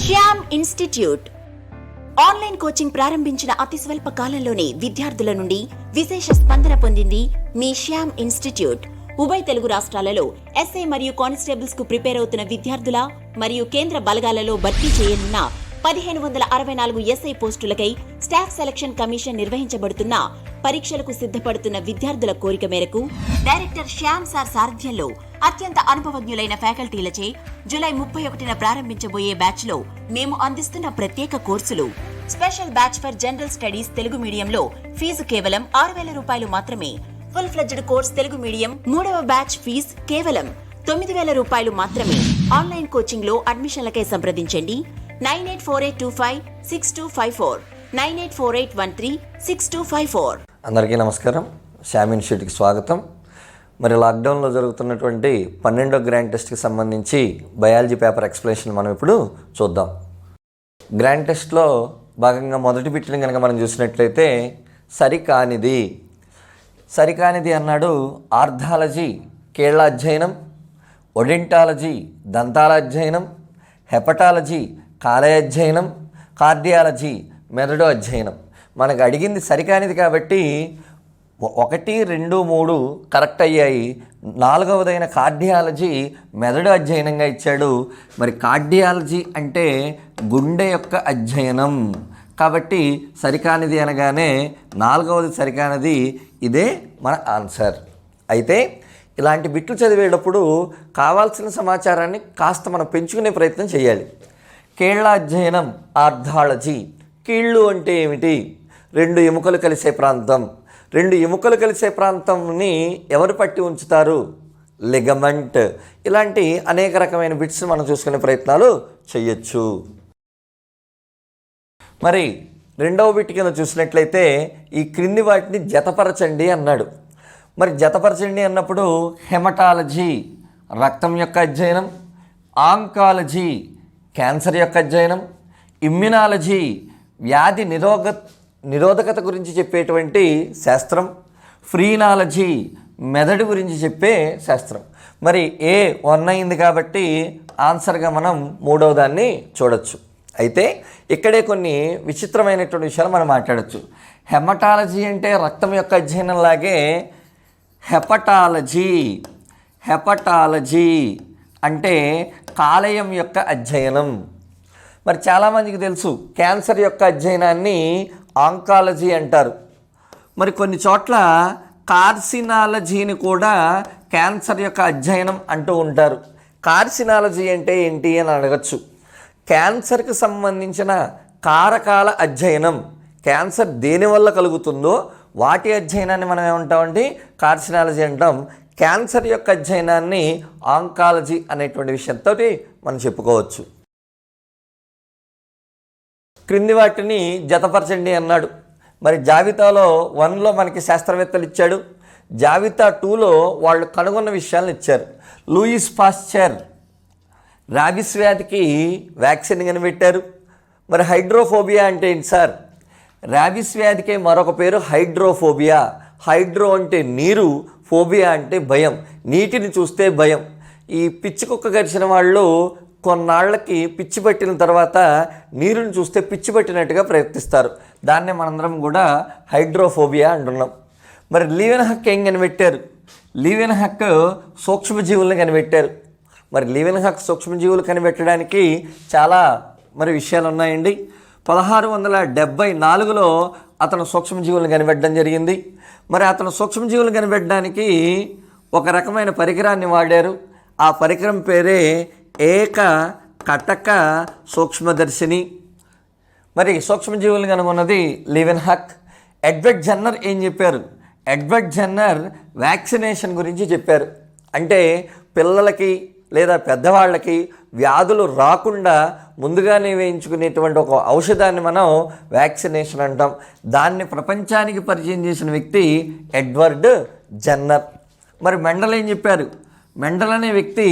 Shyam institute online coaching ప్రారంభించిన అతి స్వల్ప కాలంలోనే విద్యార్థుల నుండి విశేష స్పందన పొందింది మీ శ్యామ్ ఇన్స్టిట్యూట్. ఉభయ తెలుగు రాష్ట్రాలలో ఎస్ఐ మరియు కానిస్టేబుల్స్ కు ప్రిపేర్ అవుతున్న విద్యార్థుల మరియు కేంద్ర బలగాలలో భర్తీ చేయనున్న 1564 ఎస్ఐ పోస్టులకై స్టాఫ్ సెలక్షన్ కమిషన్ నిర్వహించబడుతున్న పరీక్షలకు సిద్ధపడుతున్న విద్యార్థుల కోరిక మేరకు డైరెక్టర్ శ్యామ్ సార్ సారథ్యంలో అత్యంత అనుభవజ్ఞులైన ఫ్యాకల్టీలచే జూలై 31న ప్రారంభించబోయే బ్యాచ్ లో మేము అందిస్తున్న ప్రత్యేక కోర్సులు. Special batch for general studies Telugu మీడియంలో ఫీజు కేవలం 6,000 రూపాయలు మాత్రమే. Full fledged course Telugu medium 3వ బ్యాచ్ ఫీజు కేవలం 9,000 రూపాయలు మాత్రమే. ఆన్లైన్ కోచింగ్ లో అడ్మిషన్లకై సంప్రదించండి 9848256254 9848136254. అందరికీ నమస్కారం. శ్యామ్ ఇన్స్టిట్యూట్కి స్వాగతం. మరి లాక్డౌన్లో జరుగుతున్నటువంటి 12వ గ్రాండ్ టెస్ట్కి సంబంధించి బయాలజీ పేపర్ ఎక్స్ప్లెనేషన్ మనం ఇప్పుడు చూద్దాం. గ్రాండ్ టెస్ట్లో భాగంగా మొదటి బిట్ని కనుక మనం చూసినట్లయితే సరికానిది అన్నాడు. ఆర్థాలజీ కీళ్ల అధ్యయనం, ఒడెంటాలజీ దంతాల అధ్యయనం, హెపటాలజీ కాలేయ అధ్యయనం, కార్డియాలజీ మెదడు అధ్యయనం. మనకు అడిగింది సరికానిది కాబట్టి 1, 2, 3 కరెక్ట్ అయ్యాయి. 4వదైన కార్డియాలజీ మెదడు అధ్యయనంగా ఇచ్చాడు. మరి కార్డియాలజీ అంటే గుండె యొక్క అధ్యయనం కాబట్టి సరికానిది అనగానే 4వది సరికానిది. ఇదే మన ఆన్సర్. అయితే ఇలాంటి బిట్లు చదివేటప్పుడు కావాల్సిన సమాచారాన్ని కాస్త మనం పెంచుకునే ప్రయత్నం చేయాలి. కీళ్ల అధ్యయనం ఆర్థాలజీ. కీళ్ళు అంటే ఏమిటి? 2 ఎముకలు కలిసే ప్రాంతం. 2 ఎముకలు కలిసే ప్రాంతంని ఎవరు పట్టి ఉంచుతారు? లిగమెంట్. ఇలాంటి అనేక రకమైన బిట్స్ మనం చూసుకునే ప్రయత్నాలు చేయొచ్చు. మరి 2వ బిట్ కింద చూసినట్లయితే ఈ క్రింది వాటిని జతపరచండి అన్నాడు. మరి జతపరచండి అన్నప్పుడు హెమటాలజీ రక్తం యొక్క అధ్యయనం, ఆంకాలజీ క్యాన్సర్ యొక్క అధ్యయనం, ఇమ్యునాలజీ వ్యాధి నిరోధకత గురించి చెప్పేటువంటి శాస్త్రం, ఫ్రీనాలజీ మెదడు గురించి చెప్పే శాస్త్రం. మరి ఏ 1 అయింది కాబట్టి ఆన్సర్గా మనం 3వ దాన్ని చూడొచ్చు. అయితే ఇక్కడే కొన్ని విచిత్రమైనటువంటి విషయాలు మనం మాట్లాడచ్చు. హెమటాలజీ అంటే రక్తం యొక్క అధ్యయనం లాగే హెపటాలజీ అంటే కాలేయం యొక్క అధ్యయనం. మరి చాలామందికి తెలుసు క్యాన్సర్ యొక్క అధ్యయనాన్ని ఆంకాలజీ అంటారు. మరి కొన్ని చోట్ల కార్సినాలజీని కూడా క్యాన్సర్ యొక్క అధ్యయనం అంటూ ఉంటారు. కార్సినాలజీ అంటే ఏంటి అని అడగచ్చు. క్యాన్సర్కి సంబంధించిన కారకాల అధ్యయనం, క్యాన్సర్ దేనివల్ల కలుగుతుందో వాటి అధ్యయనాన్ని మనం ఏమంటామంటే కార్సినాలజీ అంటాం. క్యాన్సర్ యొక్క అధ్యయనాన్ని ఆంకాలజీ అనేటువంటి విషయంతో మనం చెప్పుకోవచ్చు. క్రింది వాటిని జతపరచండి అన్నాడు. మరి జాబితాలో 1లో మనకి శాస్త్రవేత్తలు ఇచ్చాడు. జాబితా 2లో వాళ్ళు కనుగొన్న విషయాలను ఇచ్చారు. లూయిస్ పాస్చర్ ర్యాబిస్ వ్యాధికి వ్యాక్సిన్ కనిపెట్టారు. మరి హైడ్రోఫోబియా అంటే ఏంటి సార్? ర్యాబిస్ వ్యాధికి మరొక పేరు హైడ్రోఫోబియా. హైడ్రో అంటే నీరు, ఫోబియా అంటే భయం, నీటిని చూస్తే భయం. ఈ పిచ్చి కుక్క గడిచిన వాళ్ళు కొన్నాళ్ళకి పిచ్చి పట్టిన తర్వాత నీరుని చూస్తే పిచ్చి పట్టినట్టుగా ప్రయత్నిస్తారు. దాన్నే మనందరం కూడా హైడ్రోఫోబియా అంటున్నాం. మరి లీవెన్హాక్ ఏం కనిపెట్టారు? లీవెన్హాక్ సూక్ష్మజీవులను కనిపెట్టారు. మరి లీవెన్హాక్ సూక్ష్మజీవులు కనిపెట్టడానికి చాలా విషయాలు ఉన్నాయండి. 1674లో అతను సూక్ష్మజీవులను కనిపెట్టడం జరిగింది. మరి అతను సూక్ష్మజీవులు కనిపెట్టడానికి ఒక రకమైన పరికరాన్ని వాడారు. ఆ పరికరం పేరే ఏక కటక సూక్ష్మదర్శిని. మరి సూక్ష్మజీవులు కనుగొన్నది లీవెన్హాక్. ఎడ్వర్డ్ జెన్నర్ ఏం చెప్పారు? ఎడ్వర్డ్ జెన్నర్ వ్యాక్సినేషన్ గురించి చెప్పారు. అంటే పిల్లలకి లేదా పెద్దవాళ్ళకి వ్యాధులు రాకుండా ముందుగానే వేయించుకునేటువంటి ఒక ఔషధాన్ని మనం వ్యాక్సినేషన్ అంటాం. దాన్ని ప్రపంచానికి పరిచయం చేసిన వ్యక్తి ఎడ్వర్డ్ జెన్నర్. మరి మెండల్ ఏం చెప్పారు? మెండల్ అనే వ్యక్తి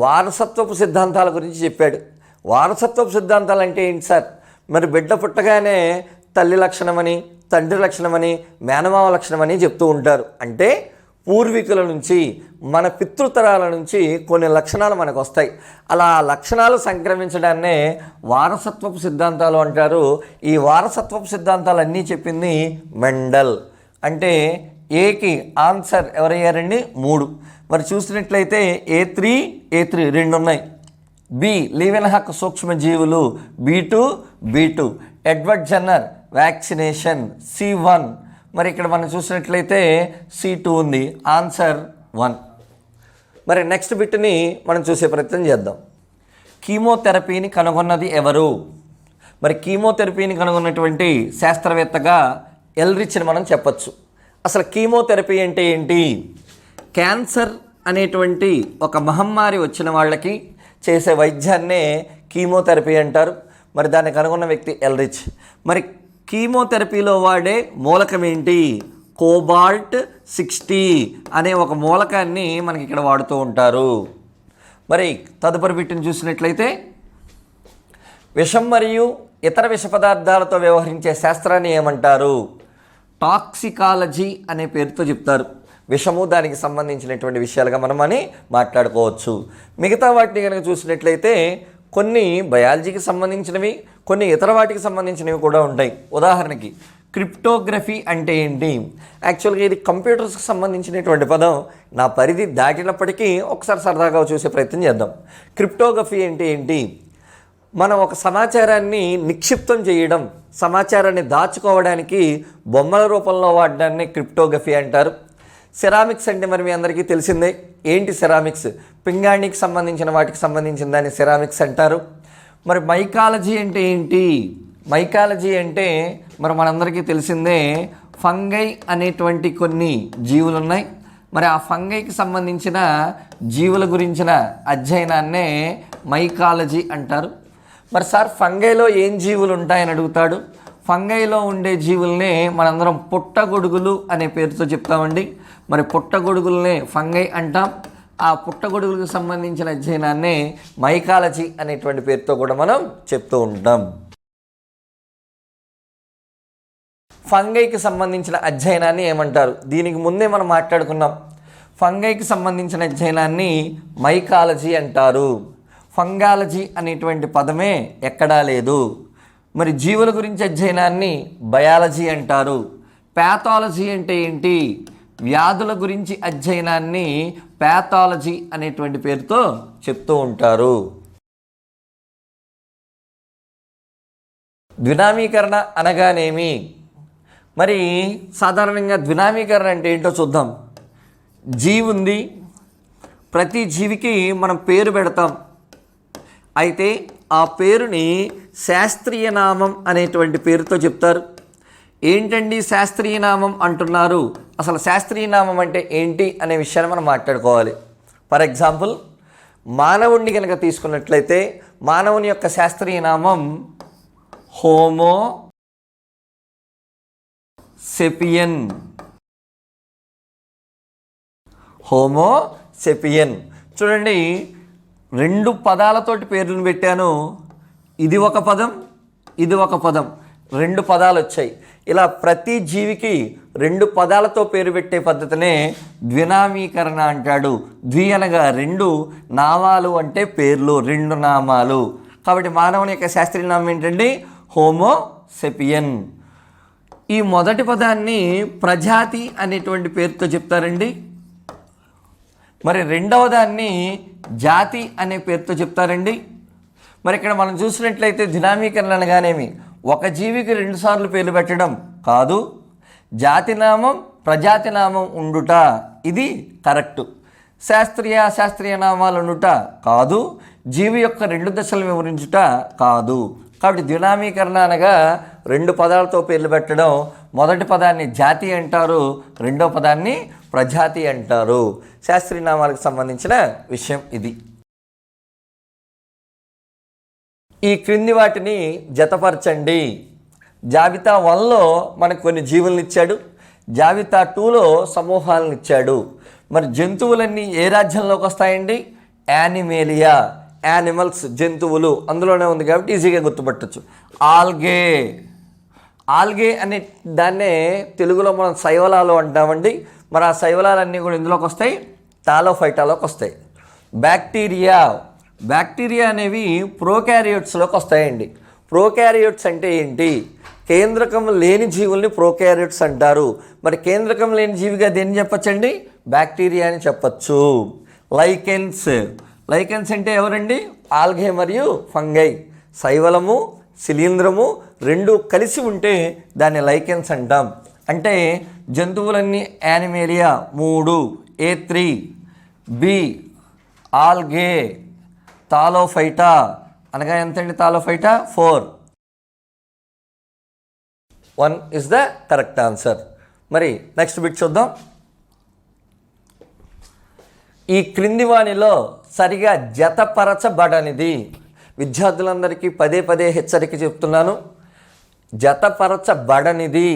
వారసత్వపు సిద్ధాంతాల గురించి చెప్పాడు. వారసత్వపు సిద్ధాంతాలు అంటే ఏంటి సార్? మరి బిడ్డ పుట్టగానే తల్లి లక్షణమని, తండ్రి లక్షణమని, మేనమామ లక్షణమని చెప్తూ ఉంటారు. అంటే పూర్వీకుల నుంచి మన పితృతరాల నుంచి కొన్ని లక్షణాలు మనకు వస్తాయి. అలా లక్షణాలు సంక్రమించడాన్నే వారసత్వపు సిద్ధాంతాలు అంటారు. ఈ వారసత్వపు సిద్ధాంతాలన్నీ చెప్పింది మెండల్. అంటే ఏకి ఆన్సర్ ఎవరయ్యారండి? 3. మరి చూసినట్లయితే A3 2 ఉన్నాయి. బి లీవెన్హాక్ సూక్ష్మజీవులు B2 Edward Jenner vaccination C1. మరి ఇక్కడ మనం చూసినట్లయితే C2 ఉంది. ఆన్సర్ 1. మరి నెక్స్ట్ బిట్ని మనం చూసే ప్రయత్నం చేద్దాం. కీమోథెరపీని కనుగొన్నది ఎవరు? మరి కీమోథెరపీని కనుగొన్నటువంటి శాస్త్రవేత్తగా ఎల్రిచ్ని మనం చెప్పచ్చు. అసలు కీమోథెరపీ అంటే ఏంటి? క్యాన్సర్ అనేటువంటి ఒక మహమ్మారి వచ్చిన వాళ్ళకి చేసే వైద్యాన్నే కీమోథెరపీ అంటారు. మరి దాన్ని కనుగొన్న వ్యక్తి ఎల్రిచ్. మరి కీమోథెరపీలో వాడే మూలకం ఏంటి? కోబాల్ట్-60 అనే ఒక మూలకాన్ని మనకి ఇక్కడ వాడుతూ ఉంటారు. మరి తదుపరి బిట్ని చూసినట్లయితే విషం మరియు ఇతర విష పదార్థాలతో వ్యవహరించే శాస్త్రాన్ని ఏమంటారు? టాక్సికాలజీ అనే పేరుతో చెప్తారు. విషము దానికి సంబంధించినటువంటి విషయాలుగా మనం మాట్లాడుకోవచ్చు. మిగతా వాటిని కనుక చూసినట్లయితే కొన్ని బయాలజీకి సంబంధించినవి, కొన్ని ఇతర వాటికి సంబంధించినవి కూడా ఉంటాయి. ఉదాహరణకి క్రిప్టోగ్రఫీ అంటే ఏంటి? యాక్చువల్గా ఇది కంప్యూటర్స్కి సంబంధించినటువంటి పదం. నా పరిధి దాటినప్పటికీ ఒకసారి సరదాగా చూసే ప్రయత్నం చేద్దాం. క్రిప్టోగ్రఫీ అంటే ఏంటి? మనం ఒక సమాచారాన్ని నిక్షిప్తం చేయడం, సమాచారాన్ని దాచుకోవడానికి బొమ్మల రూపంలో వాడడాన్ని క్రిప్టోగ్రఫీ అంటారు. సెరామిక్స్ అంటే మరి మీ అందరికీ తెలిసిందే. ఏంటి సెరామిక్స్? పింగాణికి సంబంధించిన వాటికి సంబంధించిన దాన్ని సెరామిక్స్ అంటారు. మరి మైకాలజీ అంటే ఏంటి? మైకాలజీ అంటే మరి మనందరికీ తెలిసిందే, ఫంగై అనేటువంటి కొన్ని జీవులు ఉన్నాయి. మరి ఆ ఫంగైకి సంబంధించిన జీవుల గురించిన అధ్యయనాన్నే మైకాలజీ అంటారు. మరి సార్ ఫంగైలో ఏం జీవులు ఉంటాయని అడుగుతాడు. ఫంగైలో ఉండే జీవుల్ని మనందరం పుట్టగొడుగులు అనే పేరుతో చెప్తామండి. మరి పుట్టగొడుగుల్నే ఫంగై అంటాం. ఆ పుట్టగొడుగులకు సంబంధించిన అధ్యయనాన్నే మైకాలజీ అనేటువంటి పేరుతో కూడా మనం చెప్తూ ఉంటాం. ఫంగైకి సంబంధించిన అధ్యయనాన్ని ఏమంటారు? దీనికి ముందే మనం మాట్లాడుకున్నాం. ఫంగైకి సంబంధించిన అధ్యయనాన్ని మైకాలజీ అంటారు. ఫంగాలజీ అనేటువంటి పదమే ఎక్కడా లేదు. మరి జీవుల గురించి అధ్యయనాన్ని బయాలజీ అంటారు. ప్యాథాలజీ అంటే ఏంటి? వ్యాధుల గురించి అధ్యయనాన్ని ప్యాథాలజీ అనేటువంటి పేరుతో చెప్తూ ఉంటారు. ద్వినామీకరణ అనగానేమి? మరి సాధారణంగా ద్వినామీకరణ అంటే ఏంటో చూద్దాం. జీవి ఉంది, ప్రతి జీవికి మనం పేరు పెడతాం. అయితే ఆ పేరుని శాస్త్రీయ నామం అనేటువంటి పేరుతో చెప్తారు. ఏంటండి శాస్త్రీయ నామం అంటున్నారు? అసలు శాస్త్రీయ నామం అంటే ఏంటి అనే విషయాన్ని మనం మాట్లాడుకోవాలి. ఫర్ ఎగ్జాంపుల్, మానవుణ్ణి కనుక తీసుకున్నట్లయితే మానవుని యొక్క శాస్త్రీయ నామం హోమో సెపియన్. హోమో సెపియన్. చూడండి, 2 పదాలతోటి పేర్లను పెట్టాను. ఇది ఒక పదం, ఇది ఒక పదం. 2 పదాలు వచ్చాయి. ఇలా ప్రతి జీవికి 2 పదాలతో పేరు పెట్టే పద్ధతినే ద్వినామీకరణ అంటాడు. ద్వి అనగా 2, నామాలు అంటే పేర్లు, 2 నామాలు. కాబట్టి మానవుని యొక్క శాస్త్రీయ నామం ఏంటండి? హోమో సెపియన్. ఈ మొదటి పదాన్ని ప్రజాతి అనేటువంటి పేరుతో చెప్తారండి. మరి రెండవ దాన్ని జాతి అనే పేరుతో చెప్తారండి. మరి ఇక్కడ మనం చూసినట్లయితే ద్వినామీకరణ అనగానేమి? ఒక జీవికి 2 సార్లు పేర్లు పెట్టడం కాదు, జాతి నామం ప్రజాతి నామం ఉండుట, ఇది కరెక్టు. శాస్త్రీయ నామాలు ఉండుట కాదు, జీవి యొక్క 2 దశలు వివరించుట కాదు. కాబట్టి ద్వినామీకరణ అనగా 2 పదాలతో పేర్లు పెట్టడం. మొదటి పదాన్ని జాతి అంటారు, రెండో పదాన్ని ప్రజాతి అంటారు. శాస్త్రీయ నామాలకు సంబంధించిన విషయం ఇది. ఈ క్రింది వాటిని జతపరచండి. జాబితా 1లో మనకు కొన్ని జీవులను ఇచ్చాడు, జాబితా 2లో సమూహాలను ఇచ్చాడు. మరి జంతువులన్నీ ఏ రాజ్యంలోకి వస్తాయండి? యానిమేలియా. యానిమల్స్, జంతువులు అందులోనే ఉంది కాబట్టి ఈజీగా గుర్తుపట్టచ్చు. ఆల్గే అనే దాన్నే తెలుగులో మనం శైవలాలు అంటామండి. మరి ఆ శైవలాలన్నీ కూడా ఇందులోకి వస్తాయి, టాలోఫైటాలోకి వస్తాయి. బ్యాక్టీరియా అనేవి ప్రోకారియోట్స్లోకి వస్తాయండి. ప్రోకారియోట్స్ అంటే ఏంటి? కేంద్రకం లేని జీవుల్ని ప్రోకారియోట్స్ అంటారు. మరి కేంద్రకం లేని జీవిగా దేన్ని చెప్పచ్చండి? బ్యాక్టీరియా అని చెప్పచ్చు. లైకెన్స్ అంటే ఎవరండి? ఆల్గే మరియు ఫంగై. శైవలము శిలీంధ్రము రెండు కలిసి ఉంటే దాన్ని లైకెన్స్ అంటాం. అంటే జంతువులన్నీ యానిమేలియా 3, A3, B ఆల్గే, తాలోఫైటా అనగా ఎంతండి? తాలోఫైటా 4. 1 ఇస్ ద కరెక్ట్ ఆన్సర్. మరి నెక్స్ట్ బిట్ చూద్దాం. ఈ క్రింది వానిలో సరిగా జతపరచబడనిది. విద్యార్థులందరికీ పదే హెచ్చరిక చెప్తున్నాను. జతపరచబడనిది,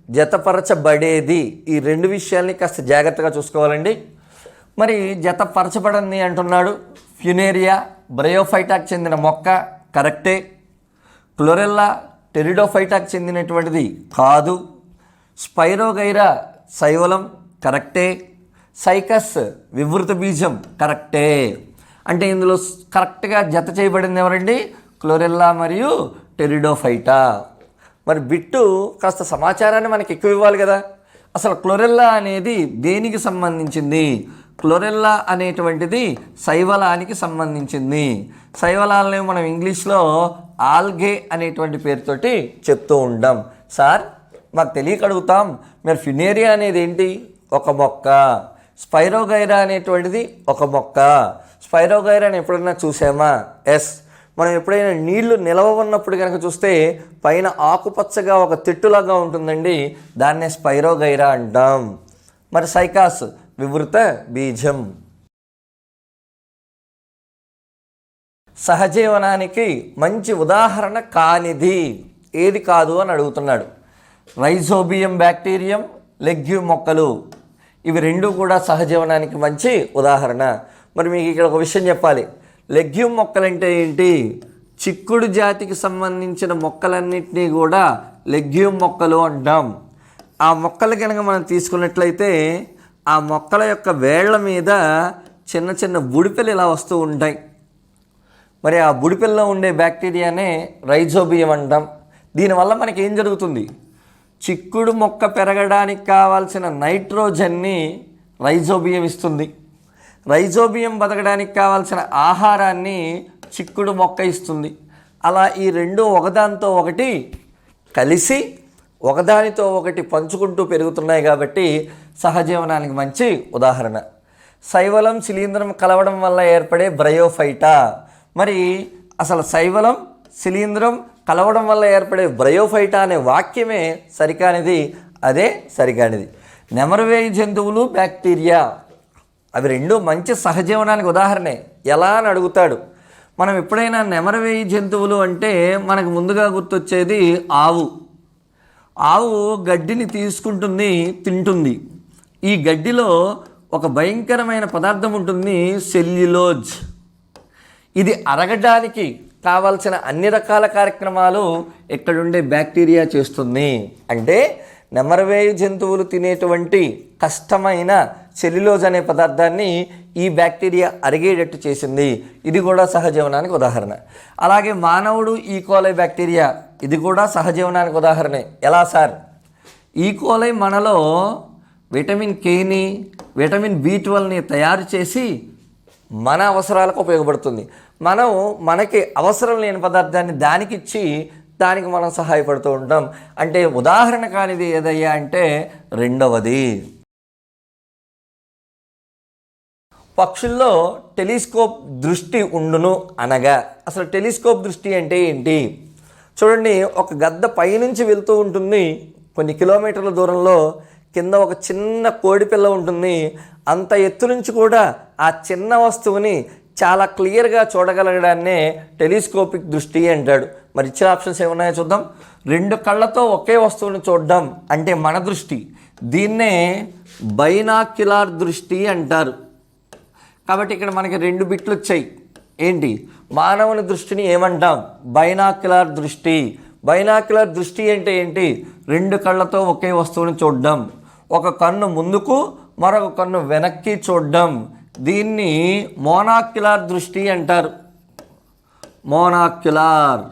జతపరచబడేది, ఈ రెండు విషయాల్ని కాస్త జాగ్రత్తగా చూసుకోవాలండి. మరి జతపరచబడని అంటున్నాడు. ఫ్యునేరియా బ్రయోఫైటాకు చెందిన మొక్క, కరెక్టే. క్లోరెల్లా టెరిడోఫైటాకు చెందినటువంటిది కాదు. స్పైరోగైరా శైవలం, కరెక్టే. సైకస్ వివృత బీజం, కరెక్టే. అంటే ఇందులో కరెక్ట్గా జత చేయబడింది ఎవరండి? క్లోరెల్లా మరియు టెరిడోఫైటా. మరి బిట్టు కాస్త సమాచారాన్ని మనకి ఎక్కువ ఇవ్వాలి కదా. అసలు క్లోరెల్లా అనేది దేనికి సంబంధించింది? క్లోరెల్లా అనేటువంటిది శైవలానికి సంబంధించింది. శైవలాలని మనం ఇంగ్లీష్లో ఆల్గే అనేటువంటి పేరుతోటి చెప్తూ ఉంటాం. సార్ మాకు తెలియక అడుగుతాం, మరి ఫినేరియా అనేది ఏంటి? ఒక మొక్క. స్పైరోగైరా అనేటువంటిది ఒక మొక్క. స్పైరోగైరాని ఎప్పుడైనా చూసామా? ఎస్. మనం ఎప్పుడైనా నీళ్లు నిలవ ఉన్నప్పుడు కనుక చూస్తే పైన ఆకుపచ్చగా ఒక తిట్టులాగా ఉంటుందండి, దాన్నే స్పైరోగైరా అంటాం. మరి సైకాస్ వివృత బీజం. సహజీవనానికి మంచి ఉదాహరణ కానిది ఏది కాదు అని అడుగుతున్నాడు. రైజోబియం బ్యాక్టీరియం, లెగ్యూమ్ మొక్కలు, ఇవి రెండు కూడా సహజీవనానికి మంచి ఉదాహరణ. మరి మీకు ఇక్కడ ఒక విషయం చెప్పాలి. లెగ్యూమ్ మొక్కలంటే ఏంటి? చిక్కుడు జాతికి సంబంధించిన మొక్కలన్నింటినీ కూడా లెగ్యూమ్ మొక్కలు అంటాం. ఆ మొక్కలు కనుక మనం తీసుకున్నట్లయితే ఆ మొక్కల యొక్క వేళ్ల మీద చిన్న చిన్న బుడిపెలు ఇలా వస్తూ ఉంటాయి. మరి ఆ బుడిపెల్లో ఉండే బ్యాక్టీరియానే రైజోబియం అంటాం. దీనివల్ల మనకి ఏం జరుగుతుంది? చిక్కుడు మొక్క పెరగడానికి కావాల్సిన నైట్రోజన్ని రైజోబియం ఇస్తుంది. రైజోబియం బతకడానికి కావాల్సిన ఆహారాన్ని చిక్కుడు మొక్క ఇస్తుంది. అలా ఈ రెండు ఒకదానితో ఒకటి కలిసి ఒకదానితో ఒకటి పంచుకుంటూ పెరుగుతున్నాయి కాబట్టి సహజీవనానికి మంచి ఉదాహరణ. శైవలం శిలీంధ్రం కలవడం వల్ల ఏర్పడే బ్రయోఫైటా. మరి అసలు శైవలం శిలీంధ్రం కలవడం వల్ల ఏర్పడే బ్రయోఫైటా అనే వాక్యమే సరికానిది, అదే సరికానిది. నెమరువేయి జంతువులు బ్యాక్టీరియా, అవి రెండు మంచి సహజీవనానికి ఉదాహరణే. ఎలా అని అడుగుతాడు. మనం ఎప్పుడైనా నెమరువేయి జంతువులు అంటే మనకు ముందుగా గుర్తొచ్చేది ఆవు. ఆవు గడ్డిని తీసుకుంటుంది, తింటుంది. ఈ గడ్డిలో ఒక భయంకరమైన పదార్థం ఉంటుంది, సెల్యులోజ్. ఇది అరగడానికి కావాల్సిన అన్ని రకాల కార్యక్రమాలు ఇక్కడుండే బ్యాక్టీరియా చేస్తుంది. అంటే నెమరువేయి జంతువులు తినేటువంటి కష్టమైన సెల్యులోజ్ అనే పదార్థాన్ని ఈ బ్యాక్టీరియా అరిగేటట్టు చేసింది. ఇది కూడా సహజీవనానికి ఉదాహరణ. అలాగే మానవుడు ఈకోలై బ్యాక్టీరియా, ఇది కూడా సహజీవనానికి ఉదాహరణే. ఎలా సార్? ఈకోలై మనలో విటమిన్ కేని, విటమిన్ B12ని తయారు చేసి మన అవసరాలకు ఉపయోగపడుతుంది. మనం మనకి అవసరం లేని పదార్థాన్ని దానికిచ్చి దానికి మనం సహాయపడుతూ ఉంటాం. అంటే ఉదాహరణ కానిది ఏదయ్యా అంటే రెండవది. పక్షుల్లో టెలిస్కోప్ దృష్టి ఉండును అనగా అసలు టెలిస్కోప్ దృష్టి అంటే ఏంటి? చూడండి, ఒక గద్ద పైనుంచి వెళ్తూ ఉంటుంది, కొన్ని కిలోమీటర్ల దూరంలో కింద ఒక చిన్న కోడిపిల్ల ఉంటుంది. అంత ఎత్తు నుంచి కూడా ఆ చిన్న వస్తువుని చాలా క్లియర్గా చూడగలగడాన్నే టెలిస్కోపిక్ దృష్టి అంటాడు. మరి ఇచ్చిన ఆప్షన్స్ ఏమున్నాయో చూద్దాం. రెండు కళ్ళతో ఒకే వస్తువుని చూడడం అంటే మన దృష్టి, దీన్నే బైనాక్యులార్ దృష్టి అంటారు. కాబట్టి ఇక్కడ మనకి రెండు బిట్లు వచ్చాయి. ఏంటి? మానవుని దృష్టిని ఏమంటాం? బైనాక్యులార్ దృష్టి. బైనాక్యులార్ దృష్టి అంటే ఏంటి? రెండు కళ్ళతో ఒకే వస్తువుని చూడడం. ఒక కన్ను ముందుకు, మరొక కన్ను వెనక్కి చూడడం, దీన్ని మోనాక్యులార్ దృష్టి అంటారు. మోనాక్యులార్.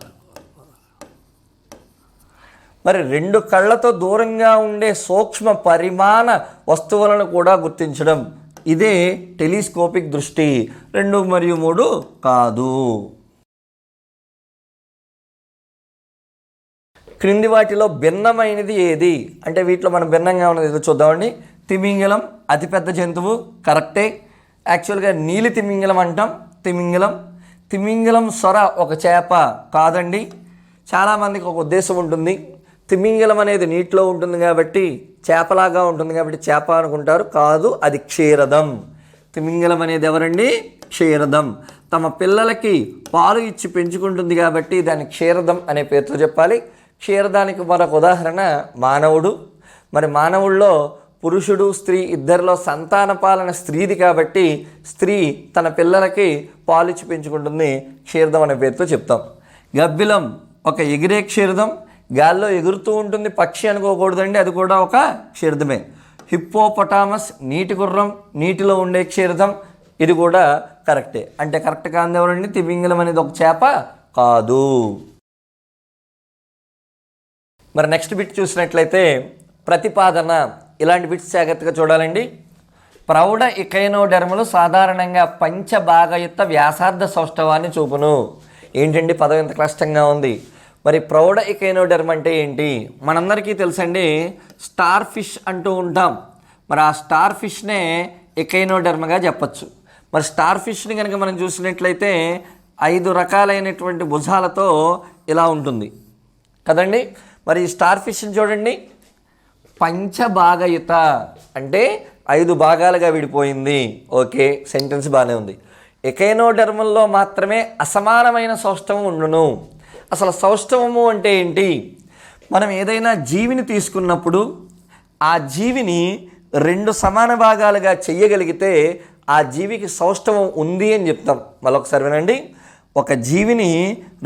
మరి రెండు కళ్ళతో దూరంగా ఉండే సూక్ష్మ పరిమాణ వస్తువులను కూడా గుర్తించడం, ఇదే టెలిస్కోపిక్ దృష్టి. 2 మరియు 3 కాదు. క్రింది వాటిలో భిన్నమైనది ఏది అంటే వీటిలో మనం భిన్నంగా ఉన్నది ఏదో చూద్దామండి. తిమింగలం అతిపెద్ద జంతువు, కరెక్టే. యాక్చువల్గా నీలి తిమింగలం అంటాం. తిమింగలం సొర ఒక చేప కాదండి. చాలామందికి ఒక ఉద్దేశం ఉంటుంది, తిమింగలం అనేది నీటిలో ఉంటుంది కాబట్టి చేపలాగా ఉంటుంది కాబట్టి చేప అనుకుంటారు. కాదు, అది క్షీరదం. తిమింగలం అనేది ఎవరండి? క్షీరదం. తమ పిల్లలకి పాలు ఇచ్చి పెంచుకుంటుంది కాబట్టి దాన్ని క్షీరదం అనే పేరుతో చెప్పాలి. క్షీరదానికి మరొక ఉదాహరణ మానవుడు. మరి మానవుల్లో పురుషుడు స్త్రీ ఇద్దరిలో సంతాన పాలన స్త్రీది కాబట్టి స్త్రీ తన పిల్లలకి పాలిచ్చి పెంచుకుంటుంది, క్షీరదం అనే పేరుతో చెప్తాం. గబ్బిలం ఒక ఎగిరే క్షీరదం, గాల్లో ఎగురుతూ ఉంటుంది, పక్షి అనుకోకూడదండి, అది కూడా ఒక క్షీరదమే. హిప్పోపటామస్ నీటి గుర్రం, నీటిలో ఉండే క్షీరదం, ఇది కూడా కరెక్టే. అంటే కరెక్ట్ కాదు ఎవరండి? తిమింగలం అనేది ఒక చేప కాదు. మరి నెక్స్ట్ బిట్ చూసినట్లయితే ప్రతిపాదన. ఇలాంటి బిట్స్ జాగ్రత్తగా చూడాలండి. ప్రౌఢ ఇకైనోడెర్మలు సాధారణంగా పంచభాగయుక్త వ్యాసార్థ సౌష్ఠవాన్ని చూపును. ఏంటండి పదం ఎంత కష్టంగా ఉంది. మరి ప్రౌఢ ఇకైనోడెర్మ్ అంటే ఏంటి? మనందరికీ తెలుసండి, స్టార్ ఫిష్ అంటూ ఉంటాం. మరి ఆ స్టార్ ఫిష్నే ఇకైనోడెర్మ్గా చెప్పచ్చు. మరి స్టార్ ఫిష్ని కనుక మనం చూసినట్లయితే 5 రకాలైనటువంటి భుజాలతో ఇలా ఉంటుంది కదండి. మరి ఈ స్టార్ ఫిష్ని చూడండి, పంచభాగయుత అంటే 5 భాగాలుగా విడిపోయింది. ఓకే, సెంటెన్స్ బాగానే ఉంది. ఎకైనోడెర్మల్లో మాత్రమే అసమానమైన సౌష్ఠవం ఉండును. అసలు సౌష్ఠవము అంటే ఏంటి? మనం ఏదైనా జీవిని తీసుకున్నప్పుడు ఆ జీవిని 2 సమాన భాగాలుగా చెయ్యగలిగితే ఆ జీవికి సౌష్ఠవం ఉంది అని చెప్తాం. మళ్ళొకసారి వినండి. ఒక జీవిని